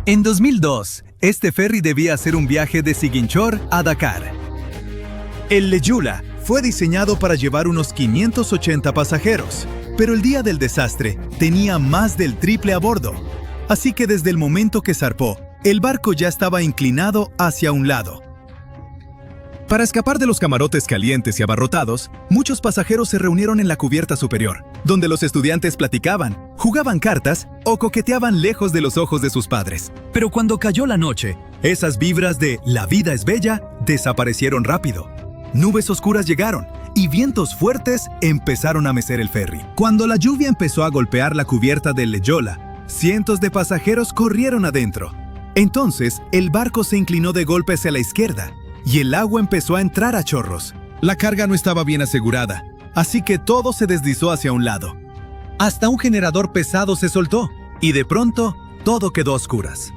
En 2002, este ferry debía hacer un viaje de Ziguinchor a Dakar. El Leyula fue diseñado para llevar unos 580 pasajeros, pero el día del desastre tenía más del triple a bordo. Así que desde el momento que zarpó, el barco ya estaba inclinado hacia un lado. Para escapar de los camarotes calientes y abarrotados, muchos pasajeros se reunieron en la cubierta superior, donde los estudiantes platicaban, jugaban cartas o coqueteaban lejos de los ojos de sus padres. Pero cuando cayó la noche, esas vibras de "la vida es bella" desaparecieron rápido. Nubes oscuras llegaron y vientos fuertes empezaron a mecer el ferry. Cuando la lluvia empezó a golpear la cubierta del Leyula, cientos de pasajeros corrieron adentro. Entonces, el barco se inclinó de golpe hacia la izquierda y el agua empezó a entrar a chorros. La carga no estaba bien asegurada, así que todo se deslizó hacia un lado. Hasta un generador pesado se soltó y de pronto todo quedó a oscuras.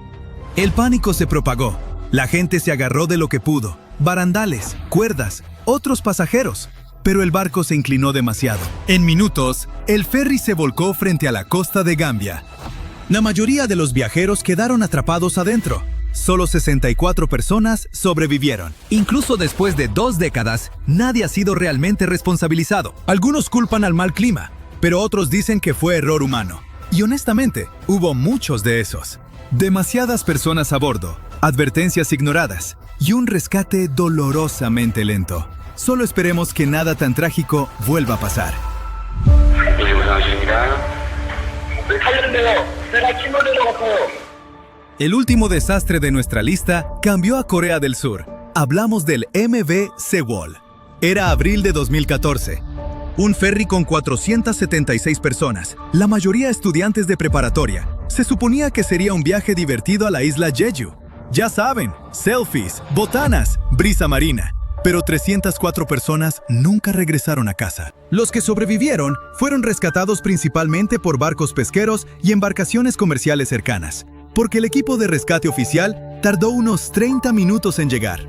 El pánico se propagó. La gente se agarró de lo que pudo: barandales, cuerdas, otros pasajeros. Pero el barco se inclinó demasiado. En minutos, el ferry se volcó frente a la costa de Gambia. La mayoría de los viajeros quedaron atrapados adentro. Solo 64 personas sobrevivieron. Incluso después de 2 décadas, nadie ha sido realmente responsabilizado. Algunos culpan al mal clima, pero otros dicen que fue error humano. Y honestamente, hubo muchos de esos. Demasiadas personas a bordo, advertencias ignoradas y un rescate dolorosamente lento. Solo esperemos que nada tan trágico vuelva a pasar. El último desastre de nuestra lista cambió a Corea del Sur. Hablamos del MV Sewol. Era abril de 2014. Un ferry con 476 personas, la mayoría estudiantes de preparatoria. Se suponía que sería un viaje divertido a la isla Jeju. Ya saben, selfies, botanas, brisa marina. Pero 304 personas nunca regresaron a casa. Los que sobrevivieron fueron rescatados principalmente por barcos pesqueros y embarcaciones comerciales cercanas, porque el equipo de rescate oficial tardó unos 30 minutos en llegar.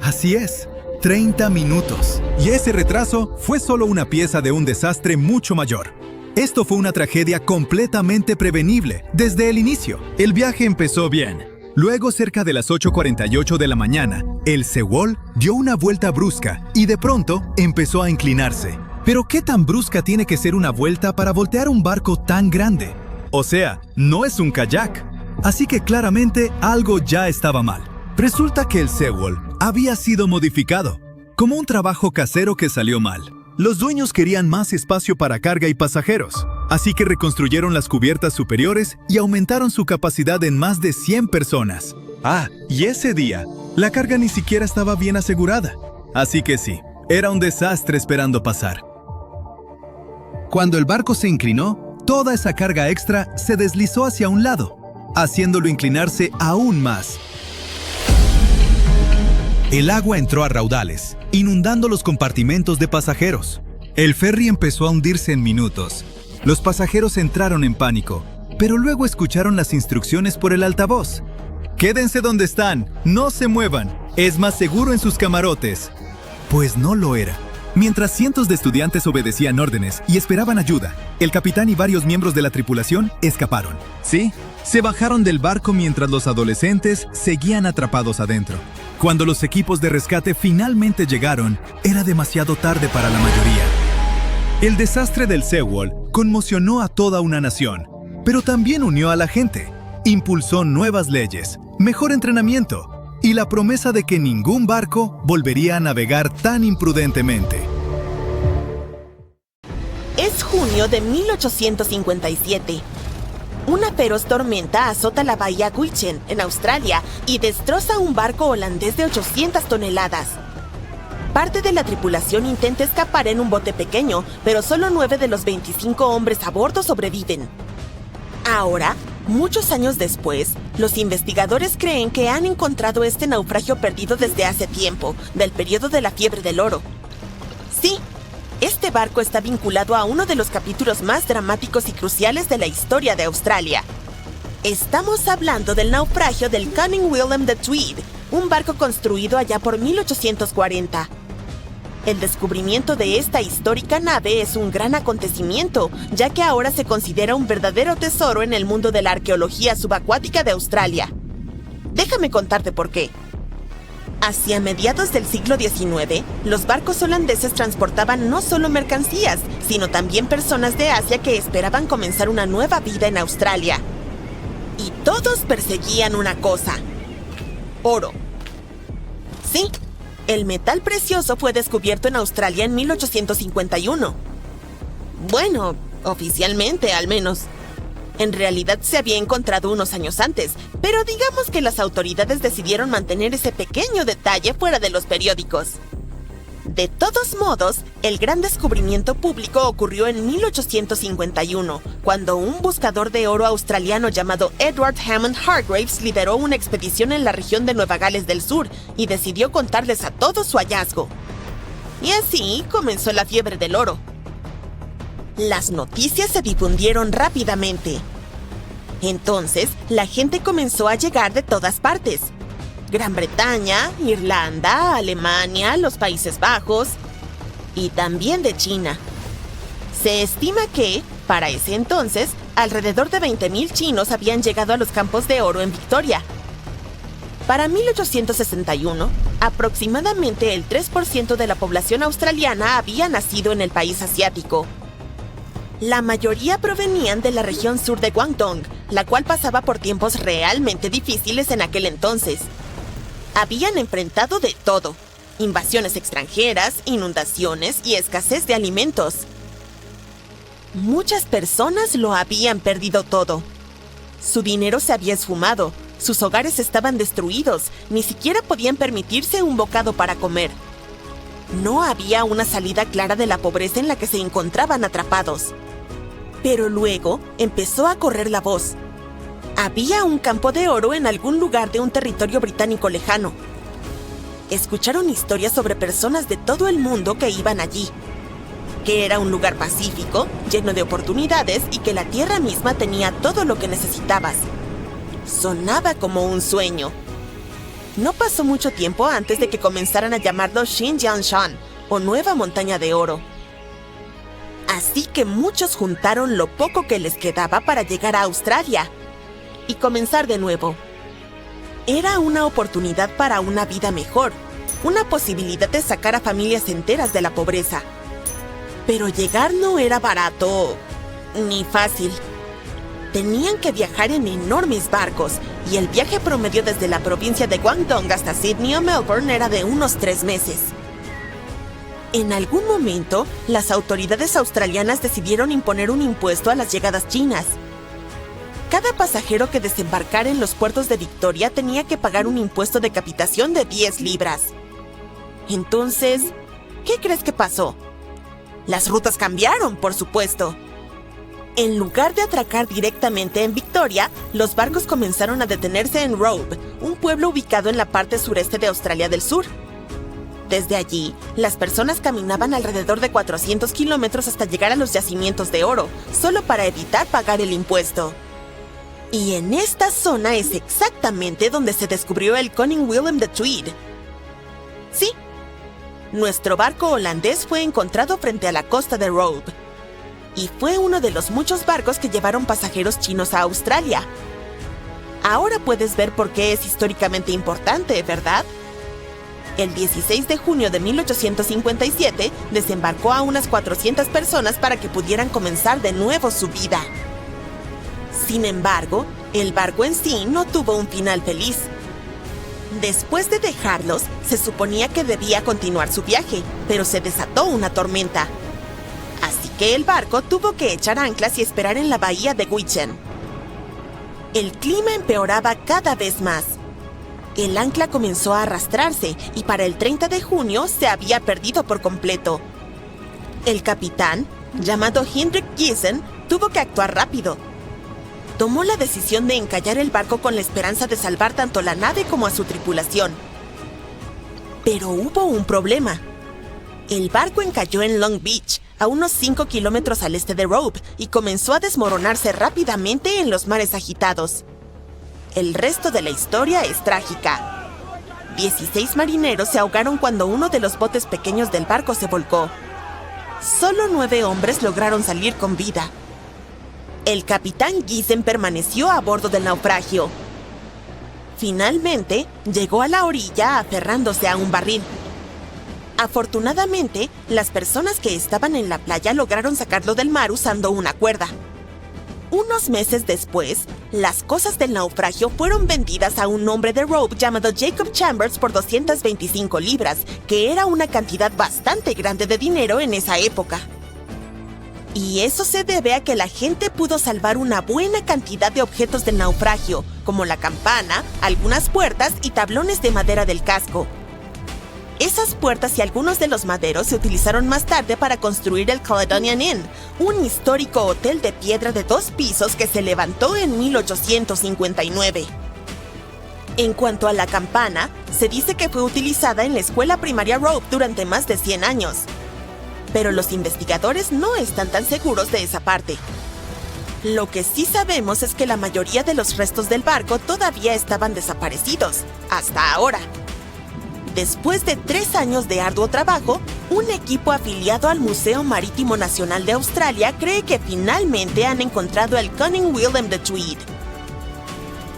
Así es, 30 minutos. Y ese retraso fue solo una pieza de un desastre mucho mayor. Esto fue una tragedia completamente prevenible desde el inicio. El viaje empezó bien. Luego, cerca de las 8:48 de la mañana, el Sewol dio una vuelta brusca y de pronto empezó a inclinarse. ¿Pero qué tan brusca tiene que ser una vuelta para voltear un barco tan grande? O sea, no es un kayak. Así que claramente algo ya estaba mal. Resulta que el Sewol había sido modificado, como un trabajo casero que salió mal. Los dueños querían más espacio para carga y pasajeros, así que reconstruyeron las cubiertas superiores y aumentaron su capacidad en más de 100 personas. Y ese día, la carga ni siquiera estaba bien asegurada. Así que sí, era un desastre esperando pasar. Cuando el barco se inclinó, toda esa carga extra se deslizó hacia un lado, haciéndolo inclinarse aún más. El agua entró a raudales, inundando los compartimentos de pasajeros. El ferry empezó a hundirse en minutos. Los pasajeros entraron en pánico, pero luego escucharon las instrucciones por el altavoz. «Quédense donde están, no se muevan, es más seguro en sus camarotes». Pues no lo era. Mientras cientos de estudiantes obedecían órdenes y esperaban ayuda, el capitán y varios miembros de la tripulación escaparon. Sí, se bajaron del barco mientras los adolescentes seguían atrapados adentro. Cuando los equipos de rescate finalmente llegaron, era demasiado tarde para la mayoría. El desastre del Sewol conmocionó a toda una nación, pero también unió a la gente. Impulsó nuevas leyes, mejor entrenamiento y la promesa de que ningún barco volvería a navegar tan imprudentemente. junio de 1857. Una feroz tormenta azota la bahía Gwichen, en Australia, y destroza un barco holandés de 800 toneladas. Parte de la tripulación intenta escapar en un bote pequeño, pero solo 9 de los 25 hombres a bordo sobreviven. Ahora, muchos años después, los investigadores creen que han encontrado este naufragio perdido desde hace tiempo, del periodo de la fiebre del oro. Sí, este barco está vinculado a uno de los capítulos más dramáticos y cruciales de la historia de Australia. Estamos hablando del naufragio del Cunning William de Tweed, un barco construido allá por 1840. El descubrimiento de esta histórica nave es un gran acontecimiento, ya que ahora se considera un verdadero tesoro en el mundo de la arqueología subacuática de Australia. Déjame contarte por qué. Hacia mediados del siglo XIX, los barcos holandeses transportaban no solo mercancías, sino también personas de Asia que esperaban comenzar una nueva vida en Australia. Y todos perseguían una cosa: oro. Sí, el metal precioso fue descubierto en Australia en 1851. Bueno, oficialmente al menos. En realidad se había encontrado unos años antes, pero digamos que las autoridades decidieron mantener ese pequeño detalle fuera de los periódicos. De todos modos, el gran descubrimiento público ocurrió en 1851, cuando un buscador de oro australiano llamado Edward Hammond Hargreaves lideró una expedición en la región de Nueva Gales del Sur y decidió contarles a todos su hallazgo. Y así comenzó la fiebre del oro. Las noticias se difundieron rápidamente. Entonces, la gente comenzó a llegar de todas partes: Gran Bretaña, Irlanda, Alemania, los Países Bajos y también de China. Se estima que, para ese entonces, alrededor de 20,000 chinos habían llegado a los campos de oro en Victoria. Para 1861, aproximadamente el 3% de la población australiana había nacido en el país asiático. La mayoría provenían de la región sur de Guangdong, la cual pasaba por tiempos realmente difíciles en aquel entonces. Habían enfrentado de todo: invasiones extranjeras, inundaciones y escasez de alimentos. Muchas personas lo habían perdido todo. Su dinero se había esfumado, sus hogares estaban destruidos, ni siquiera podían permitirse un bocado para comer. No había una salida clara de la pobreza en la que se encontraban atrapados. Pero luego empezó a correr la voz. Había un campo de oro en algún lugar de un territorio británico lejano. Escucharon historias sobre personas de todo el mundo que iban allí, que era un lugar pacífico, lleno de oportunidades y que la tierra misma tenía todo lo que necesitabas. Sonaba como un sueño. No pasó mucho tiempo antes de que comenzaran a llamarlo Xinjiangshan, o Nueva Montaña de Oro. Así que muchos juntaron lo poco que les quedaba para llegar a Australia y comenzar de nuevo. Era una oportunidad para una vida mejor, una posibilidad de sacar a familias enteras de la pobreza. Pero llegar no era barato ni fácil. Tenían que viajar en enormes barcos y el viaje promedio desde la provincia de Guangdong hasta Sydney o Melbourne era de unos 3 meses. En algún momento, las autoridades australianas decidieron imponer un impuesto a las llegadas chinas. Cada pasajero que desembarcara en los puertos de Victoria tenía que pagar un impuesto de capitación de 10 libras. Entonces, ¿qué crees que pasó? Las rutas cambiaron, por supuesto. En lugar de atracar directamente en Victoria, los barcos comenzaron a detenerse en Robe, un pueblo ubicado en la parte sureste de Australia del Sur. Desde allí, las personas caminaban alrededor de 400 kilómetros hasta llegar a los yacimientos de oro, solo para evitar pagar el impuesto. Y en esta zona es exactamente donde se descubrió el Cunning William de Tweed. Sí, nuestro barco holandés fue encontrado frente a la costa de Robe. Y fue uno de los muchos barcos que llevaron pasajeros chinos a Australia. Ahora puedes ver por qué es históricamente importante, ¿verdad? El 16 de junio de 1857 desembarcó a unas 400 personas para que pudieran comenzar de nuevo su vida. Sin embargo, el barco en sí no tuvo un final feliz. Después de dejarlos, se suponía que debía continuar su viaje, pero se desató una tormenta. Así que el barco tuvo que echar anclas y esperar en la bahía de Gwich'en. El clima empeoraba cada vez más. El ancla comenzó a arrastrarse y para el 30 de junio se había perdido por completo. El capitán, llamado Hendrik Giesen, tuvo que actuar rápido. Tomó la decisión de encallar el barco con la esperanza de salvar tanto la nave como a su tripulación. Pero hubo un problema. El barco encalló en Long Beach, a unos 5 kilómetros al este de Robe, y comenzó a desmoronarse rápidamente en los mares agitados. El resto de la historia es trágica. 16 marineros se ahogaron cuando uno de los botes pequeños del barco se volcó. Solo 9 hombres lograron salir con vida. El capitán Giesen permaneció a bordo del naufragio. Finalmente, llegó a la orilla aferrándose a un barril. Afortunadamente, las personas que estaban en la playa lograron sacarlo del mar usando una cuerda. Unos meses después, las cosas del naufragio fueron vendidas a un hombre de Robe llamado Jacob Chambers por 225 libras, que era una cantidad bastante grande de dinero en esa época. Y eso se debe a que la gente pudo salvar una buena cantidad de objetos del naufragio, como la campana, algunas puertas y tablones de madera del casco. Esas puertas y algunos de los maderos se utilizaron más tarde para construir el Caledonian Inn, un histórico hotel de piedra de 2 pisos que se levantó en 1859. En cuanto a la campana, se dice que fue utilizada en la escuela primaria Robe durante más de 100 años. Pero los investigadores no están tan seguros de esa parte. Lo que sí sabemos es que la mayoría de los restos del barco todavía estaban desaparecidos, hasta ahora. Después de 3 años de arduo trabajo, un equipo afiliado al Museo Marítimo Nacional de Australia cree que finalmente han encontrado el Cunning William de Tweed.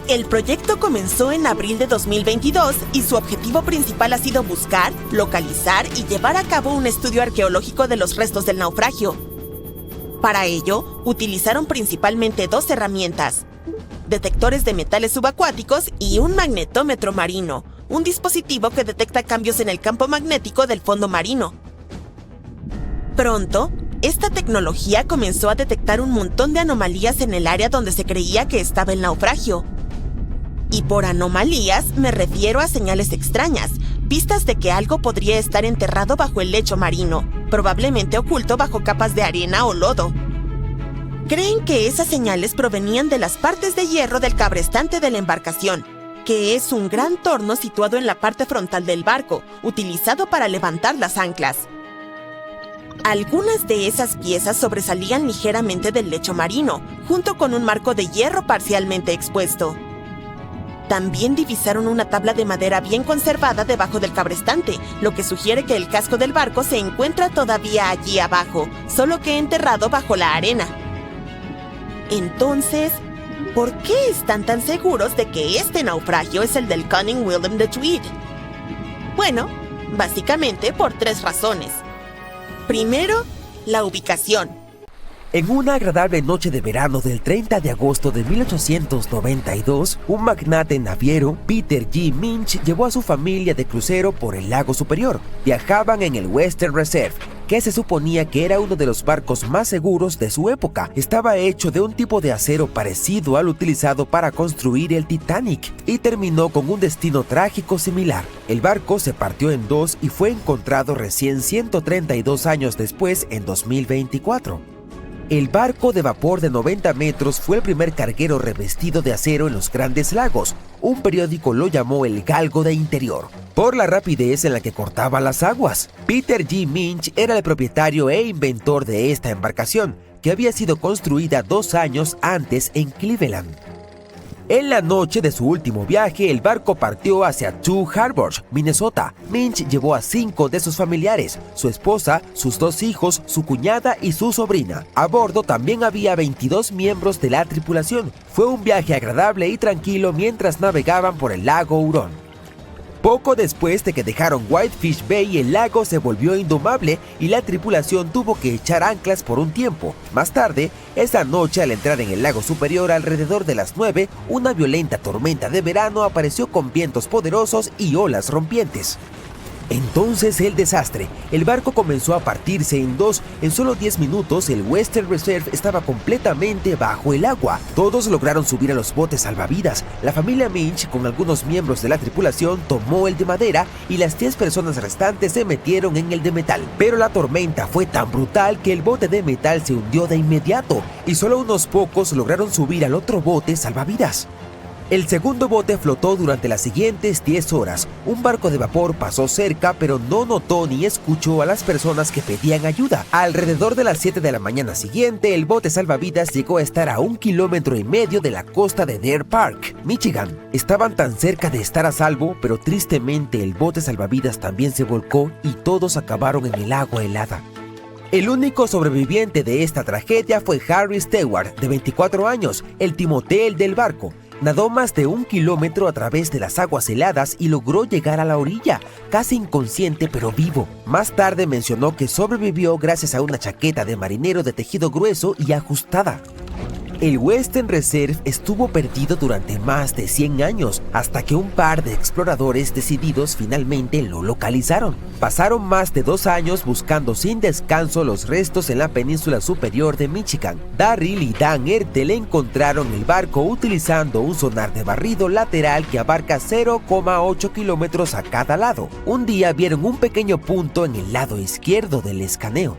El proyecto comenzó en abril de 2022 y su objetivo principal ha sido buscar, localizar y llevar a cabo un estudio arqueológico de los restos del naufragio. Para ello, utilizaron principalmente 2 herramientas: detectores de metales subacuáticos y un magnetómetro marino, un dispositivo que detecta cambios en el campo magnético del fondo marino. Pronto, esta tecnología comenzó a detectar un montón de anomalías en el área donde se creía que estaba el naufragio. Y por anomalías me refiero a señales extrañas, pistas de que algo podría estar enterrado bajo el lecho marino, probablemente oculto bajo capas de arena o lodo. Creen que esas señales provenían de las partes de hierro del cabrestante de la embarcación, que es un gran torno situado en la parte frontal del barco, utilizado para levantar las anclas. Algunas de esas piezas sobresalían ligeramente del lecho marino, junto con un marco de hierro parcialmente expuesto. También divisaron una tabla de madera bien conservada debajo del cabrestante, lo que sugiere que el casco del barco se encuentra todavía allí abajo, solo que enterrado bajo la arena. Entonces, ¿por qué están tan seguros de que este naufragio es el del Cunning William de Tweed? Bueno, básicamente por 3 razones. Primero, la ubicación. En una agradable noche de verano del 30 de agosto de 1892, un magnate naviero, Peter G. Minch, llevó a su familia de crucero por el lago Superior. Viajaban en el Western Reserve, que se suponía que era uno de los barcos más seguros de su época. Estaba hecho de un tipo de acero parecido al utilizado para construir el Titanic y terminó con un destino trágico similar. El barco se partió en 2 y fue encontrado recién 132 años después, en 2024. El barco de vapor de 90 metros fue el primer carguero revestido de acero en los Grandes Lagos. Un periódico lo llamó el Galgo de Interior, por la rapidez en la que cortaba las aguas. Peter G. Minch era el propietario e inventor de esta embarcación, que había sido construida 2 años antes en Cleveland. En la noche de su último viaje, el barco partió hacia Two Harbors, Minnesota. Minch llevó a 5 de sus familiares, su esposa, sus 2 hijos, su cuñada y su sobrina. A bordo también había 22 miembros de la tripulación. Fue un viaje agradable y tranquilo mientras navegaban por el lago Hurón. Poco después de que dejaron Whitefish Bay, el lago se volvió indomable y la tripulación tuvo que echar anclas por un tiempo. Más tarde, esa noche, al entrar en el lago Superior alrededor de las 9, una violenta tormenta de verano apareció con vientos poderosos y olas rompientes. Entonces el desastre. El barco comenzó a partirse en dos. En solo 10 minutos el Western Reserve estaba completamente bajo el agua. Todos lograron subir a los botes salvavidas. La familia Minch, con algunos miembros de la tripulación, tomó el de madera y las 10 personas restantes se metieron en el de metal. Pero la tormenta fue tan brutal que el bote de metal se hundió de inmediato y solo unos pocos lograron subir al otro bote salvavidas. El segundo bote flotó durante las siguientes 10 horas. Un barco de vapor pasó cerca, pero no notó ni escuchó a las personas que pedían ayuda. Alrededor de las 7 de la mañana siguiente, el bote salvavidas llegó a estar a 1,5 kilómetros de la costa de Deer Park, Michigan. Estaban tan cerca de estar a salvo, pero tristemente el bote salvavidas también se volcó y todos acabaron en el agua helada. El único sobreviviente de esta tragedia fue Harry Stewart, de 24 años, el timotel del barco. Nadó más de 1 kilómetro a través de las aguas heladas y logró llegar a la orilla, casi inconsciente pero vivo. Más tarde mencionó que sobrevivió gracias a una chaqueta de marinero de tejido grueso y ajustada. El Western Reserve estuvo perdido durante más de 100 años, hasta que un par de exploradores decididos finalmente lo localizaron. Pasaron más de 2 años buscando sin descanso los restos en la península superior de Michigan. Darryl y Dan Ertel encontraron el barco utilizando un sonar de barrido lateral que abarca 0,8 kilómetros a cada lado. Un día vieron un pequeño punto en el lado izquierdo del escaneo.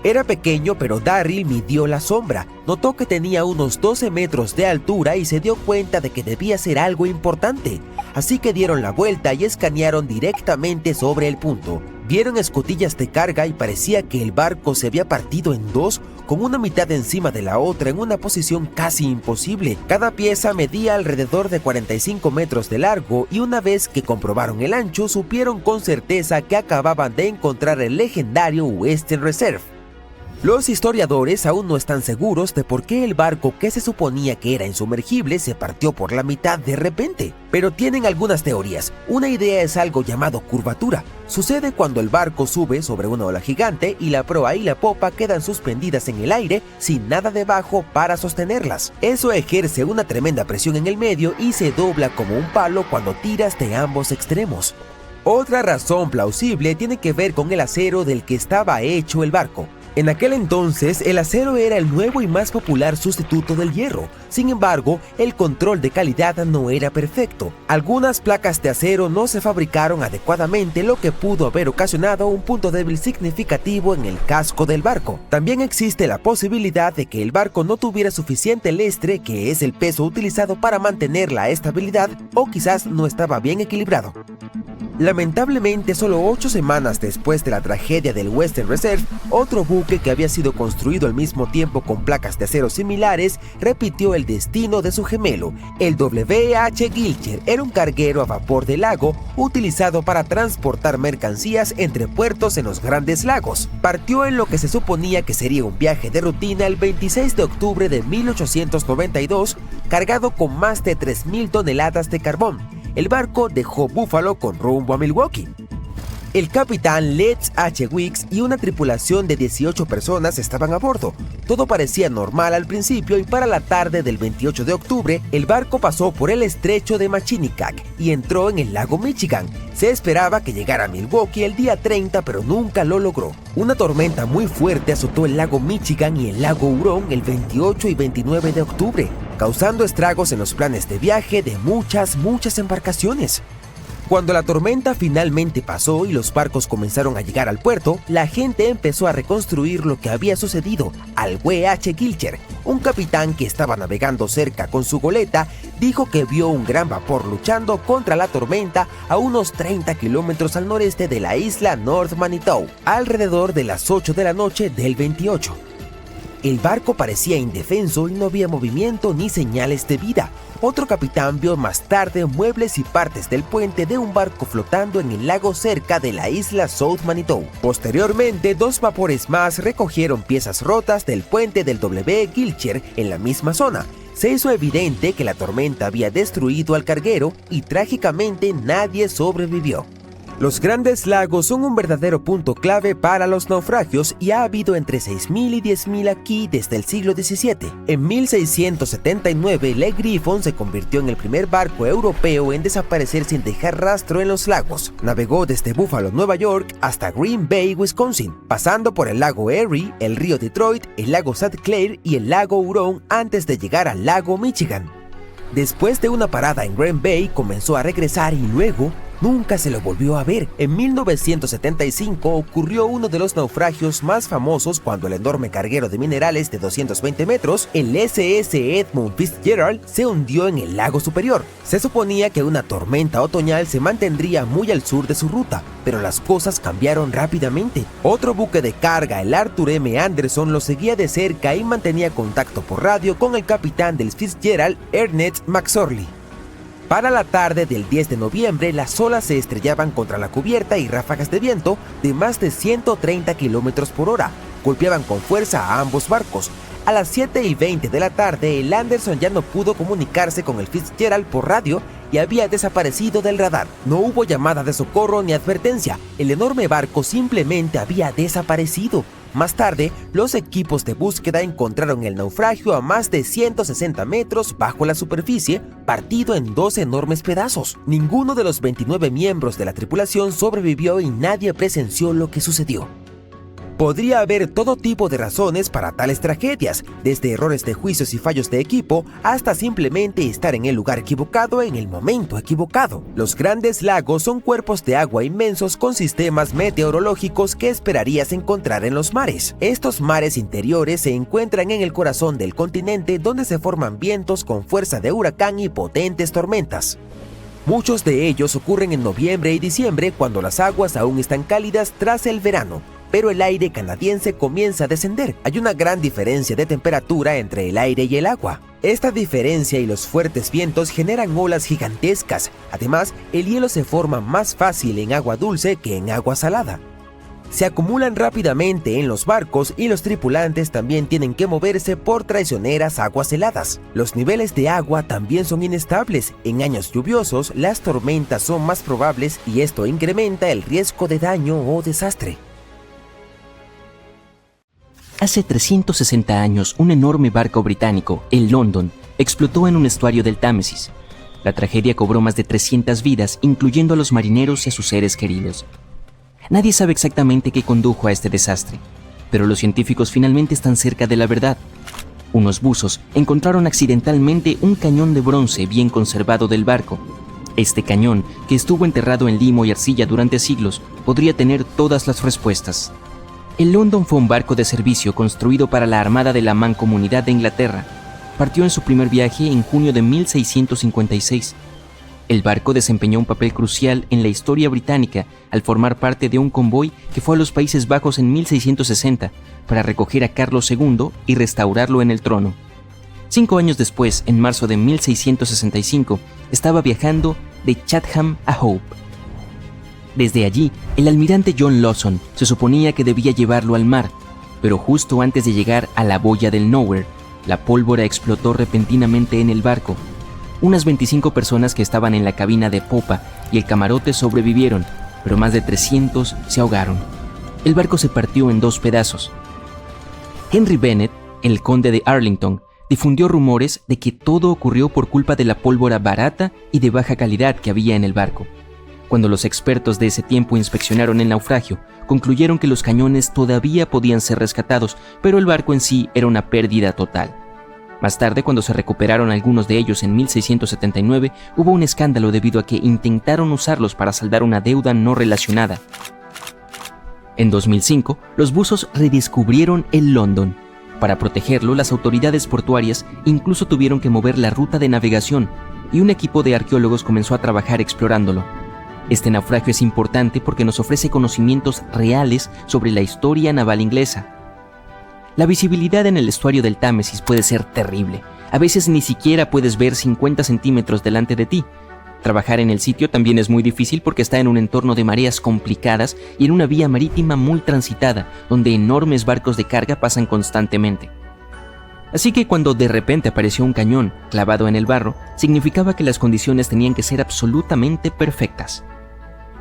Era pequeño, pero Darryl midió la sombra, notó que tenía unos 12 metros de altura y se dio cuenta de que debía ser algo importante. Así que dieron la vuelta y escanearon directamente sobre el punto. Vieron escotillas de carga y parecía que el barco se había partido en dos, con una mitad encima de la otra en una posición casi imposible. Cada pieza medía alrededor de 45 metros de largo y una vez que comprobaron el ancho, supieron con certeza que acababan de encontrar el legendario Western Reserve. Los historiadores aún no están seguros de por qué el barco que se suponía que era insumergible se partió por la mitad de repente, pero tienen algunas teorías. Una idea es algo llamado curvatura. Sucede cuando el barco sube sobre una ola gigante y la proa y la popa quedan suspendidas en el aire sin nada debajo para sostenerlas. Eso ejerce una tremenda presión en el medio y se dobla como un palo cuando tiras de ambos extremos. Otra razón plausible tiene que ver con el acero del que estaba hecho el barco. En aquel entonces, el acero era el nuevo y más popular sustituto del hierro. Sin embargo, el control de calidad no era perfecto. Algunas placas de acero no se fabricaron adecuadamente, lo que pudo haber ocasionado un punto débil significativo en el casco del barco. También existe la posibilidad de que el barco no tuviera suficiente lestre, que es el peso utilizado para mantener la estabilidad, o quizás no estaba bien equilibrado. Lamentablemente, solo 8 semanas después de la tragedia del Western Reserve, otro buque que había sido construido al mismo tiempo con placas de acero similares repitió el destino de su gemelo. El W.H. Gilcher era un carguero a vapor de lago utilizado para transportar mercancías entre puertos en los Grandes Lagos. Partió en lo que se suponía que sería un viaje de rutina el 26 de octubre de 1892, cargado con más de 3,000 toneladas de carbón. El barco dejó Buffalo con rumbo a Milwaukee. El capitán Letts H. Weeks y una tripulación de 18 personas estaban a bordo. Todo parecía normal al principio y para la tarde del 28 de octubre, el barco pasó por el estrecho de Machinicac y entró en el lago Michigan. Se esperaba que llegara a Milwaukee el día 30, pero nunca lo logró. Una tormenta muy fuerte azotó el lago Michigan y el lago Huron el 28 y 29 de octubre, causando estragos en los planes de viaje de muchas embarcaciones. Cuando la tormenta finalmente pasó y los barcos comenzaron a llegar al puerto, la gente empezó a reconstruir lo que había sucedido. Al W.H. Gilcher, un capitán que estaba navegando cerca con su goleta, dijo que vio un gran vapor luchando contra la tormenta a unos 30 kilómetros al noreste de la isla North Manitou, alrededor de las 8 de la noche del 28. El barco parecía indefenso y no había movimiento ni señales de vida. Otro capitán vio más tarde muebles y partes del puente de un barco flotando en el lago cerca de la isla South Manitou. Posteriormente, 2 vapores más recogieron piezas rotas del puente del W. Gilcher en la misma zona. Se hizo evidente que la tormenta había destruido al carguero y trágicamente nadie sobrevivió. Los Grandes Lagos son un verdadero punto clave para los naufragios y ha habido entre 6.000 y 10.000 aquí desde el siglo XVII. En 1679, Le Griffon se convirtió en el primer barco europeo en desaparecer sin dejar rastro en los lagos. Navegó desde Buffalo, Nueva York, hasta Green Bay, Wisconsin, pasando por el lago Erie, el río Detroit, el lago St. Clair y el lago Huron antes de llegar al lago Michigan. Después de una parada en Green Bay, comenzó a regresar y luego nunca se lo volvió a ver. En 1975 ocurrió uno de los naufragios más famosos cuando el enorme carguero de minerales de 220 metros, el SS Edmund Fitzgerald, se hundió en el lago Superior. Se suponía que una tormenta otoñal se mantendría muy al sur de su ruta, pero las cosas cambiaron rápidamente. Otro buque de carga, el Arthur M. Anderson, lo seguía de cerca y mantenía contacto por radio con el capitán del Fitzgerald, Ernest McSorley. Para la tarde del 10 de noviembre, las olas se estrellaban contra la cubierta y ráfagas de viento de más de 130 kilómetros por hora golpeaban con fuerza a ambos barcos. A las 7:20 de la tarde, el Anderson ya no pudo comunicarse con el Fitzgerald por radio y había desaparecido del radar. No hubo llamada de socorro ni advertencia. El enorme barco simplemente había desaparecido. Más tarde, los equipos de búsqueda encontraron el naufragio a más de 160 metros bajo la superficie, partido en 2 enormes pedazos. Ninguno de los 29 miembros de la tripulación sobrevivió y nadie presenció lo que sucedió. Podría haber todo tipo de razones para tales tragedias, desde errores de juicios y fallos de equipo, hasta simplemente estar en el lugar equivocado en el momento equivocado. Los Grandes Lagos son cuerpos de agua inmensos con sistemas meteorológicos que esperarías encontrar en los mares. Estos mares interiores se encuentran en el corazón del continente, donde se forman vientos con fuerza de huracán y potentes tormentas. Muchos de ellos ocurren en noviembre y diciembre, cuando las aguas aún están cálidas tras el verano. Pero el aire canadiense comienza a descender. Hay una gran diferencia de temperatura entre el aire y el agua. Esta diferencia y los fuertes vientos generan olas gigantescas. Además, el hielo se forma más fácil en agua dulce que en agua salada. Se acumulan rápidamente en los barcos y los tripulantes también tienen que moverse por traicioneras aguas heladas. Los niveles de agua también son inestables. En años lluviosos, las tormentas son más probables y esto incrementa el riesgo de daño o desastre. Hace 360 años, un enorme barco británico, el London, explotó en un estuario del Támesis. La tragedia cobró más de 300 vidas, incluyendo a los marineros y a sus seres queridos. Nadie sabe exactamente qué condujo a este desastre, pero los científicos finalmente están cerca de la verdad. Unos buzos encontraron accidentalmente un cañón de bronce bien conservado del barco. Este cañón, que estuvo enterrado en limo y arcilla durante siglos, podría tener todas las respuestas. El London fue un barco de servicio construido para la Armada de la Mancomunidad de Inglaterra. Partió en su primer viaje en junio de 1656. El barco desempeñó un papel crucial en la historia británica al formar parte de un convoy que fue a los Países Bajos en 1660 para recoger a Carlos II y restaurarlo en el trono. 5 años después, en marzo de 1665, estaba viajando de Chatham a Hope. Desde allí, el almirante John Lawson se suponía que debía llevarlo al mar, pero justo antes de llegar a la boya del Nowhere, la pólvora explotó repentinamente en el barco. Unas 25 personas que estaban en la cabina de popa y el camarote sobrevivieron, pero más de 300 se ahogaron. El barco se partió en 2 pedazos. Henry Bennett, el conde de Arlington, difundió rumores de que todo ocurrió por culpa de la pólvora barata y de baja calidad que había en el barco. Cuando los expertos de ese tiempo inspeccionaron el naufragio, concluyeron que los cañones todavía podían ser rescatados, pero el barco en sí era una pérdida total. Más tarde, cuando se recuperaron algunos de ellos en 1679, hubo un escándalo debido a que intentaron usarlos para saldar una deuda no relacionada. En 2005, los buzos redescubrieron el London. Para protegerlo, las autoridades portuarias incluso tuvieron que mover la ruta de navegación, y un equipo de arqueólogos comenzó a trabajar explorándolo. Este naufragio es importante porque nos ofrece conocimientos reales sobre la historia naval inglesa. La visibilidad en el estuario del Támesis puede ser terrible. A veces ni siquiera puedes ver 50 centímetros delante de ti. Trabajar en el sitio también es muy difícil porque está en un entorno de mareas complicadas y en una vía marítima muy transitada, donde enormes barcos de carga pasan constantemente. Así que cuando de repente apareció un cañón clavado en el barro, significaba que las condiciones tenían que ser absolutamente perfectas.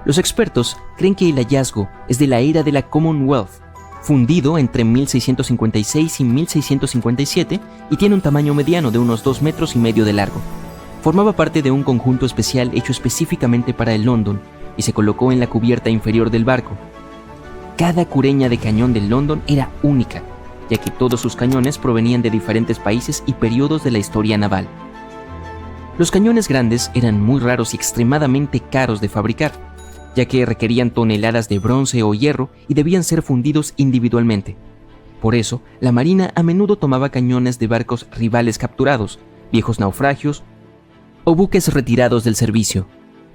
Los expertos creen que el hallazgo es de la era de la Commonwealth, fundido entre 1656 y 1657 y tiene un tamaño mediano de unos 2,5 metros de largo. Formaba parte de un conjunto especial hecho específicamente para el London y se colocó en la cubierta inferior del barco. Cada cureña de cañón del London era única, ya que todos sus cañones provenían de diferentes países y periodos de la historia naval. Los cañones grandes eran muy raros y extremadamente caros de fabricar, ya que requerían toneladas de bronce o hierro y debían ser fundidos individualmente. Por eso, la Marina a menudo tomaba cañones de barcos rivales capturados, viejos naufragios o buques retirados del servicio.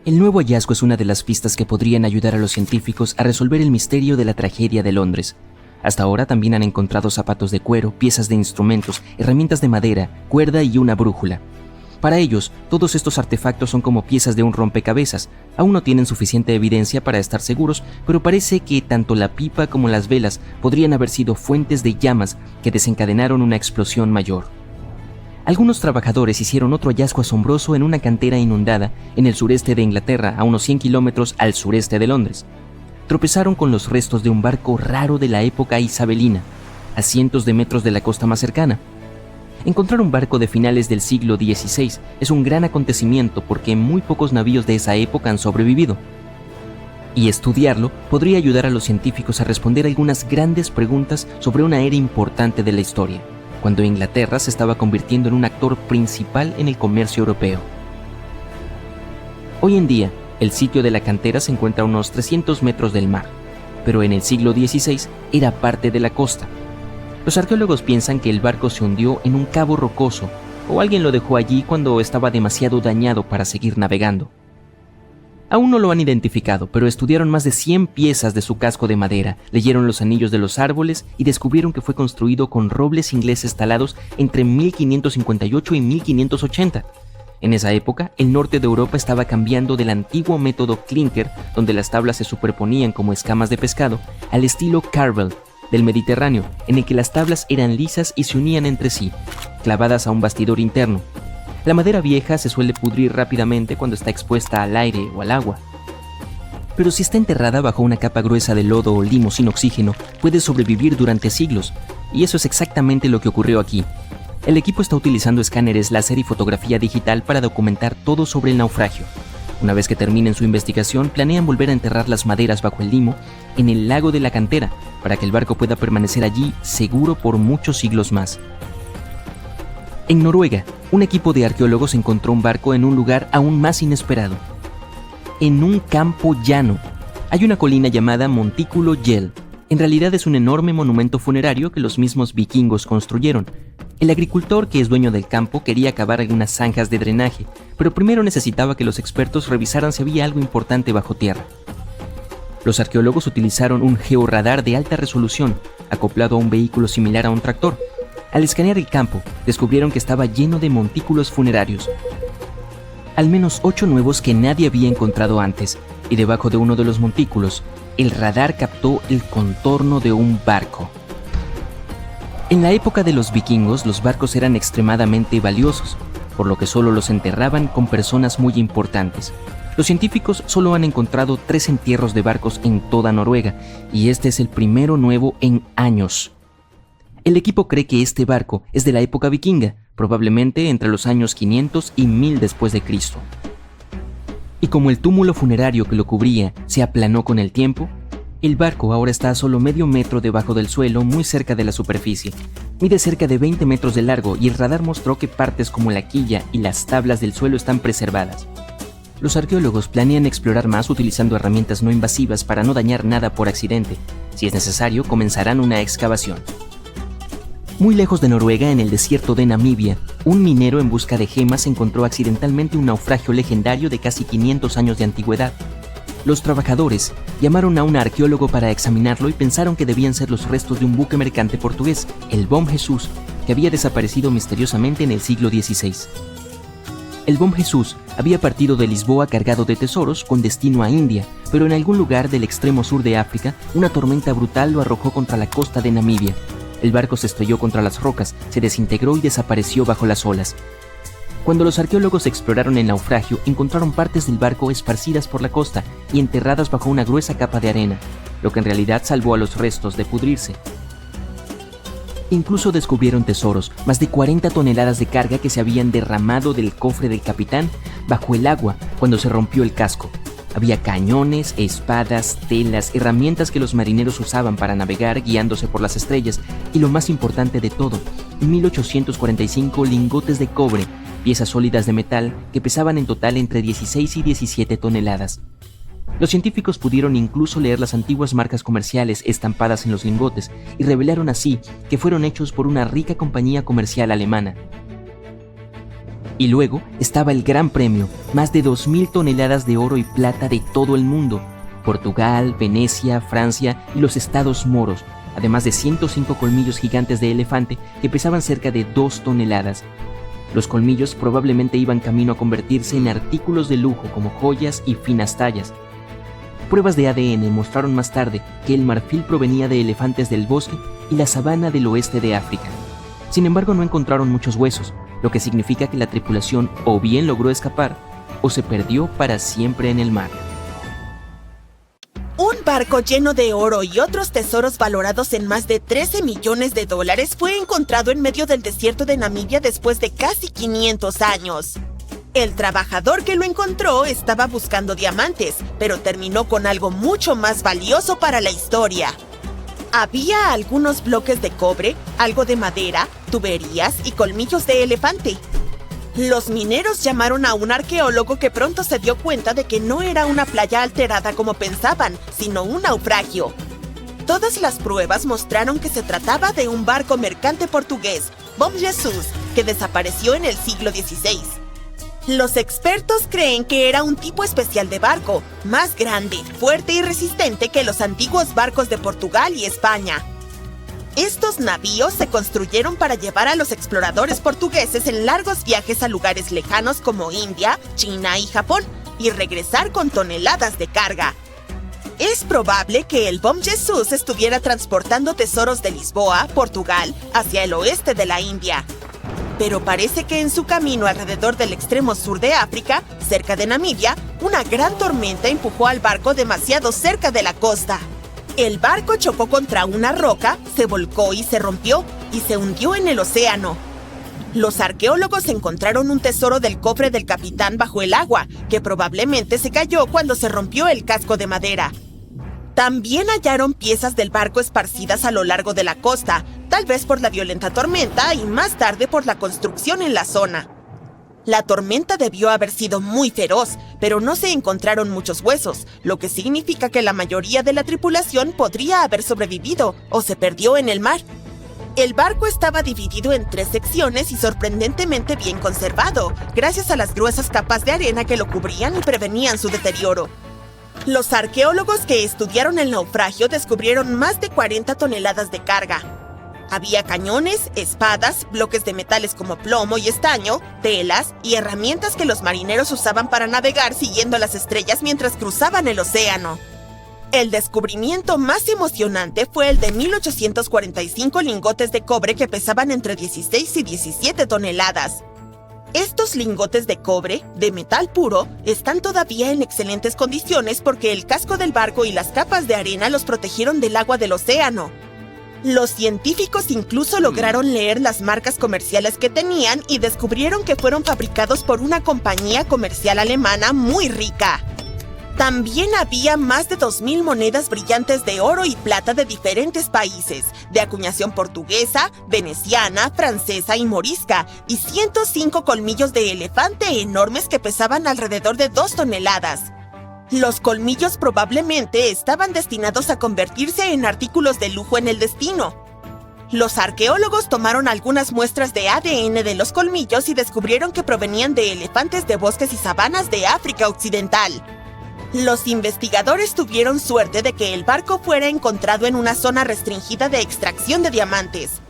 El nuevo hallazgo es una de las pistas que podrían ayudar a los científicos a resolver el misterio de la tragedia de Londres. Hasta ahora también han encontrado zapatos de cuero, piezas de instrumentos, herramientas de madera, cuerda y una brújula. Para ellos, todos estos artefactos son como piezas de un rompecabezas. Aún no tienen suficiente evidencia para estar seguros, pero parece que tanto la pipa como las velas podrían haber sido fuentes de llamas que desencadenaron una explosión mayor. Algunos trabajadores hicieron otro hallazgo asombroso en una cantera inundada en el sureste de Inglaterra, a unos 100 kilómetros al sureste de Londres. Tropezaron con los restos de un barco raro de la época isabelina, a cientos de metros de la costa más cercana. Encontrar un barco de finales del siglo XVI es un gran acontecimiento porque muy pocos navíos de esa época han sobrevivido. Y estudiarlo podría ayudar a los científicos a responder algunas grandes preguntas sobre una era importante de la historia, cuando Inglaterra se estaba convirtiendo en un actor principal en el comercio europeo. Hoy en día, el sitio de la cantera se encuentra a unos 300 metros del mar, pero en el siglo XVI era parte de la costa. Los arqueólogos piensan que el barco se hundió en un cabo rocoso o alguien lo dejó allí cuando estaba demasiado dañado para seguir navegando. Aún no lo han identificado, pero estudiaron más de 100 piezas de su casco de madera, leyeron los anillos de los árboles y descubrieron que fue construido con robles ingleses talados entre 1558 y 1580. En esa época, el norte de Europa estaba cambiando del antiguo método clinker, donde las tablas se superponían como escamas de pescado, al estilo Carvel del Mediterráneo, en el que las tablas eran lisas y se unían entre sí, clavadas a un bastidor interno. La madera vieja se suele pudrir rápidamente cuando está expuesta al aire o al agua. Pero si está enterrada bajo una capa gruesa de lodo o limo sin oxígeno, puede sobrevivir durante siglos, y eso es exactamente lo que ocurrió aquí. El equipo está utilizando escáneres láser y fotografía digital para documentar todo sobre el naufragio. Una vez que terminen su investigación, planean volver a enterrar las maderas bajo el limo en el lago de la cantera, para que el barco pueda permanecer allí seguro por muchos siglos más. En Noruega, un equipo de arqueólogos encontró un barco en un lugar aún más inesperado. En un campo llano. Hay una colina llamada Montículo Gjell. En realidad es un enorme monumento funerario que los mismos vikingos construyeron. El agricultor, que es dueño del campo, quería cavar algunas zanjas de drenaje, pero primero necesitaba que los expertos revisaran si había algo importante bajo tierra. Los arqueólogos utilizaron un georradar de alta resolución, acoplado a un vehículo similar a un tractor. Al escanear el campo, descubrieron que estaba lleno de montículos funerarios. Al menos 8 nuevos que nadie había encontrado antes, y debajo de uno de los montículos, el radar captó el contorno de un barco. En la época de los vikingos, los barcos eran extremadamente valiosos, por lo que solo los enterraban con personas muy importantes. Los científicos solo han encontrado 3 entierros de barcos en toda Noruega, y este es el primero nuevo en años. El equipo cree que este barco es de la época vikinga, probablemente entre los años 500 y 1000 después de Cristo. Y como el túmulo funerario que lo cubría se aplanó con el tiempo, el barco ahora está a solo medio metro debajo del suelo, muy cerca de la superficie. Mide cerca de 20 metros de largo y el radar mostró que partes como la quilla y las tablas del suelo están preservadas. Los arqueólogos planean explorar más utilizando herramientas no invasivas para no dañar nada por accidente. Si es necesario, comenzarán una excavación. Muy lejos de Noruega, en el desierto de Namibia, un minero en busca de gemas encontró accidentalmente un naufragio legendario de casi 500 años de antigüedad. Los trabajadores llamaron a un arqueólogo para examinarlo y pensaron que debían ser los restos de un buque mercante portugués, el Bom Jesus, que había desaparecido misteriosamente en el siglo XVI. El Bom Jesus había partido de Lisboa cargado de tesoros con destino a India, pero en algún lugar del extremo sur de África, una tormenta brutal lo arrojó contra la costa de Namibia. El barco se estrelló contra las rocas, se desintegró y desapareció bajo las olas. Cuando los arqueólogos exploraron el naufragio, encontraron partes del barco esparcidas por la costa y enterradas bajo una gruesa capa de arena, lo que en realidad salvó a los restos de pudrirse. Incluso descubrieron tesoros, más de 40 toneladas de carga que se habían derramado del cofre del capitán bajo el agua cuando se rompió el casco. Había cañones, espadas, telas, herramientas que los marineros usaban para navegar guiándose por las estrellas y, lo más importante de todo, 1845 lingotes de cobre, piezas sólidas de metal que pesaban en total entre 16 y 17 toneladas. Los científicos pudieron incluso leer las antiguas marcas comerciales estampadas en los lingotes y revelaron así que fueron hechos por una rica compañía comercial alemana. Y luego estaba el gran premio, más de 2.000 toneladas de oro y plata de todo el mundo: Portugal, Venecia, Francia y los estados moros, además de 105 colmillos gigantes de elefante que pesaban cerca de 2 toneladas. Los colmillos probablemente iban camino a convertirse en artículos de lujo como joyas y finas tallas. Pruebas de ADN mostraron más tarde que el marfil provenía de elefantes del bosque y la sabana del oeste de África. Sin embargo, no encontraron muchos huesos, lo que significa que la tripulación o bien logró escapar o se perdió para siempre en el mar. Un barco lleno de oro y otros tesoros valorados en más de 13 millones de dólares fue encontrado en medio del desierto de Namibia después de casi 500 años. El trabajador que lo encontró estaba buscando diamantes, pero terminó con algo mucho más valioso para la historia. Había algunos bloques de cobre, algo de madera, tuberías y colmillos de elefante. Los mineros llamaron a un arqueólogo que pronto se dio cuenta de que no era una playa alterada como pensaban, sino un naufragio. Todas las pruebas mostraron que se trataba de un barco mercante portugués, Bom Jesus, que desapareció en el siglo XVI. Los expertos creen que era un tipo especial de barco, más grande, fuerte y resistente que los antiguos barcos de Portugal y España. Estos navíos se construyeron para llevar a los exploradores portugueses en largos viajes a lugares lejanos como India, China y Japón, y regresar con toneladas de carga. Es probable que el Bom Jesus estuviera transportando tesoros de Lisboa, Portugal, hacia el oeste de la India. Pero parece que en su camino alrededor del extremo sur de África, cerca de Namibia, una gran tormenta empujó al barco demasiado cerca de la costa. El barco chocó contra una roca, se volcó y se rompió, y se hundió en el océano. Los arqueólogos encontraron un tesoro del cofre del capitán bajo el agua, que probablemente se cayó cuando se rompió el casco de madera. También hallaron piezas del barco esparcidas a lo largo de la costa, tal vez por la violenta tormenta y más tarde por la construcción en la zona. La tormenta debió haber sido muy feroz, pero no se encontraron muchos huesos, lo que significa que la mayoría de la tripulación podría haber sobrevivido o se perdió en el mar. El barco estaba dividido en 3 secciones y sorprendentemente bien conservado, gracias a las gruesas capas de arena que lo cubrían y prevenían su deterioro. Los arqueólogos que estudiaron el naufragio descubrieron más de 40 toneladas de carga. Había cañones, espadas, bloques de metales como plomo y estaño, telas y herramientas que los marineros usaban para navegar siguiendo las estrellas mientras cruzaban el océano. El descubrimiento más emocionante fue el de 1845 lingotes de cobre que pesaban entre 16 y 17 toneladas. Estos lingotes de cobre, de metal puro, están todavía en excelentes condiciones porque el casco del barco y las capas de arena los protegieron del agua del océano. Los científicos incluso lograron leer las marcas comerciales que tenían y descubrieron que fueron fabricados por una compañía comercial alemana muy rica. También había más de 2.000 monedas brillantes de oro y plata de diferentes países, de acuñación portuguesa, veneciana, francesa y morisca, y 105 colmillos de elefante enormes que pesaban alrededor de 2 toneladas. Los colmillos probablemente estaban destinados a convertirse en artículos de lujo en el destino. Los arqueólogos tomaron algunas muestras de ADN de los colmillos y descubrieron que provenían de elefantes de bosques y sabanas de África Occidental. Los investigadores tuvieron suerte de que el barco fuera encontrado en una zona restringida de extracción de diamantes.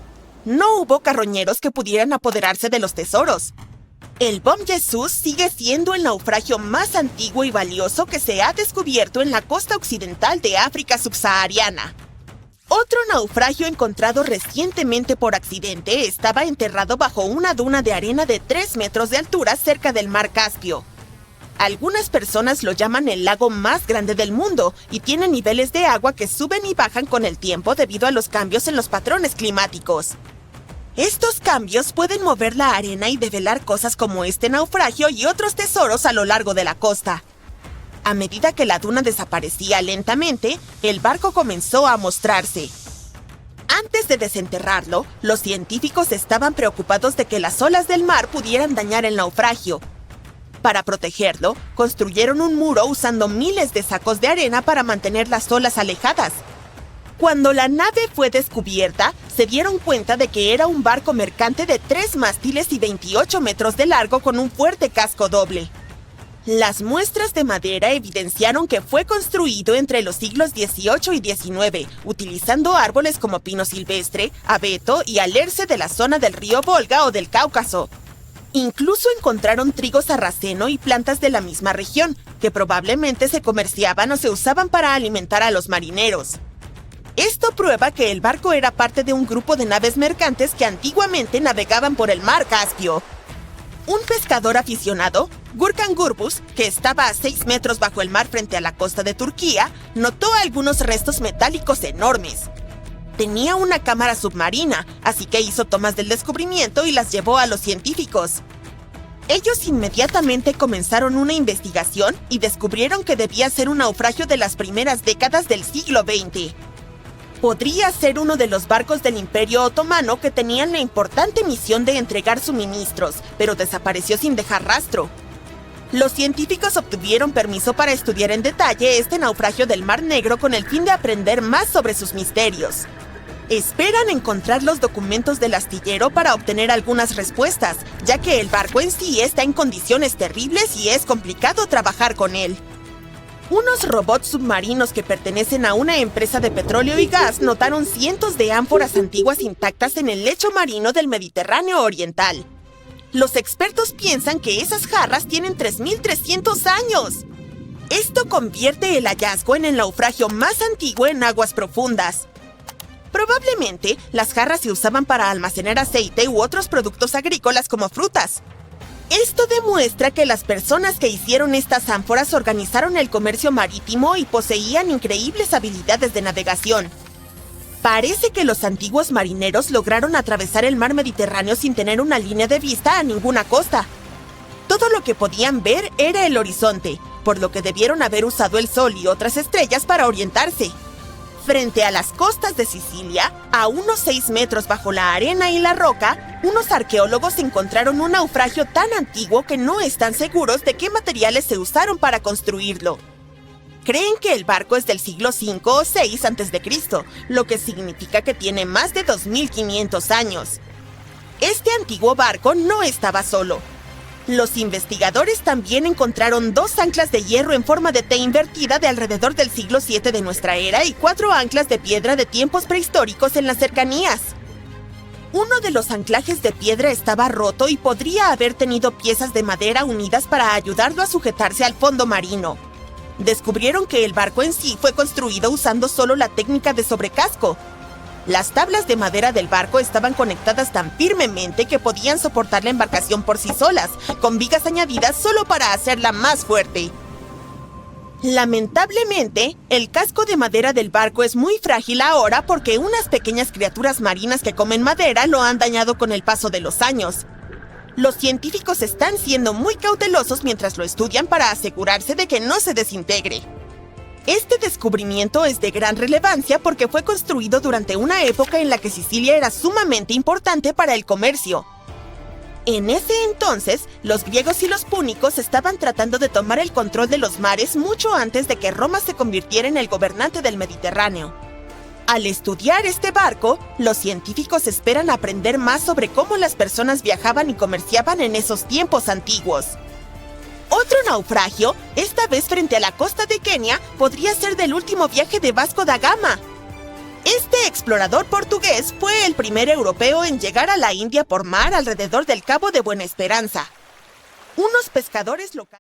No hubo carroñeros que pudieran apoderarse de los tesoros. El Bom Jesus sigue siendo el naufragio más antiguo y valioso que se ha descubierto en la costa occidental de África subsahariana. Otro naufragio encontrado recientemente por accidente estaba enterrado bajo una duna de arena de 3 metros de altura cerca del mar Caspio. Algunas personas lo llaman el lago más grande del mundo y tiene niveles de agua que suben y bajan con el tiempo debido a los cambios en los patrones climáticos. Estos cambios pueden mover la arena y develar cosas como este naufragio y otros tesoros a lo largo de la costa. A medida que la duna desaparecía lentamente, el barco comenzó a mostrarse. Antes de desenterrarlo, los científicos estaban preocupados de que las olas del mar pudieran dañar el naufragio. Para protegerlo, construyeron un muro usando miles de sacos de arena para mantener las olas alejadas. Cuando la nave fue descubierta, se dieron cuenta de que era un barco mercante de 3 mástiles y 28 metros de largo con un fuerte casco doble. Las muestras de madera evidenciaron que fue construido entre los siglos XVIII y XIX, utilizando árboles como pino silvestre, abeto y alerce de la zona del río Volga o del Cáucaso. Incluso encontraron trigo sarraceno y plantas de la misma región, que probablemente se comerciaban o se usaban para alimentar a los marineros. Esto prueba que el barco era parte de un grupo de naves mercantes que antiguamente navegaban por el mar Caspio. Un pescador aficionado, Gürkan Gürbüz, que estaba a 6 metros bajo el mar frente a la costa de Turquía, notó algunos restos metálicos enormes. Tenía una cámara submarina, así que hizo tomas del descubrimiento y las llevó a los científicos. Ellos inmediatamente comenzaron una investigación y descubrieron que debía ser un naufragio de las primeras décadas del siglo XX. Podría ser uno de los barcos del Imperio Otomano que tenían la importante misión de entregar suministros, pero desapareció sin dejar rastro. Los científicos obtuvieron permiso para estudiar en detalle este naufragio del Mar Negro con el fin de aprender más sobre sus misterios. Esperan encontrar los documentos del astillero para obtener algunas respuestas, ya que el barco en sí está en condiciones terribles y es complicado trabajar con él. Unos robots submarinos que pertenecen a una empresa de petróleo y gas notaron cientos de ánforas antiguas intactas en el lecho marino del Mediterráneo Oriental. Los expertos piensan que esas jarras tienen 3.300 años. Esto convierte el hallazgo en el naufragio más antiguo en aguas profundas. Probablemente, las jarras se usaban para almacenar aceite u otros productos agrícolas como frutas. Esto demuestra que las personas que hicieron estas ánforas organizaron el comercio marítimo y poseían increíbles habilidades de navegación. Parece que los antiguos marineros lograron atravesar el mar Mediterráneo sin tener una línea de vista a ninguna costa. Todo lo que podían ver era el horizonte, por lo que debieron haber usado el sol y otras estrellas para orientarse. Frente a las costas de Sicilia, a unos 6 metros bajo la arena y la roca, unos arqueólogos encontraron un naufragio tan antiguo que no están seguros de qué materiales se usaron para construirlo. Creen que el barco es del siglo V o VI a.C., lo que significa que tiene más de 2.500 años. Este antiguo barco no estaba solo. Los investigadores también encontraron 2 anclas de hierro en forma de T invertida de alrededor del siglo VII de nuestra era y 4 anclas de piedra de tiempos prehistóricos en las cercanías. Uno de los anclajes de piedra estaba roto y podría haber tenido piezas de madera unidas para ayudarlo a sujetarse al fondo marino. Descubrieron que el barco en sí fue construido usando solo la técnica de sobrecasco. Las tablas de madera del barco estaban conectadas tan firmemente que podían soportar la embarcación por sí solas, con vigas añadidas solo para hacerla más fuerte. Lamentablemente, el casco de madera del barco es muy frágil ahora porque unas pequeñas criaturas marinas que comen madera lo han dañado con el paso de los años. Los científicos están siendo muy cautelosos mientras lo estudian para asegurarse de que no se desintegre. Este descubrimiento es de gran relevancia porque fue construido durante una época en la que Sicilia era sumamente importante para el comercio. En ese entonces, los griegos y los púnicos estaban tratando de tomar el control de los mares mucho antes de que Roma se convirtiera en el gobernante del Mediterráneo. Al estudiar este barco, los científicos esperan aprender más sobre cómo las personas viajaban y comerciaban en esos tiempos antiguos. Otro naufragio, esta vez frente a la costa de Kenia, podría ser del último viaje de Vasco da Gama. Este explorador portugués fue el primer europeo en llegar a la India por mar alrededor del Cabo de Buena Esperanza. Unos pescadores locales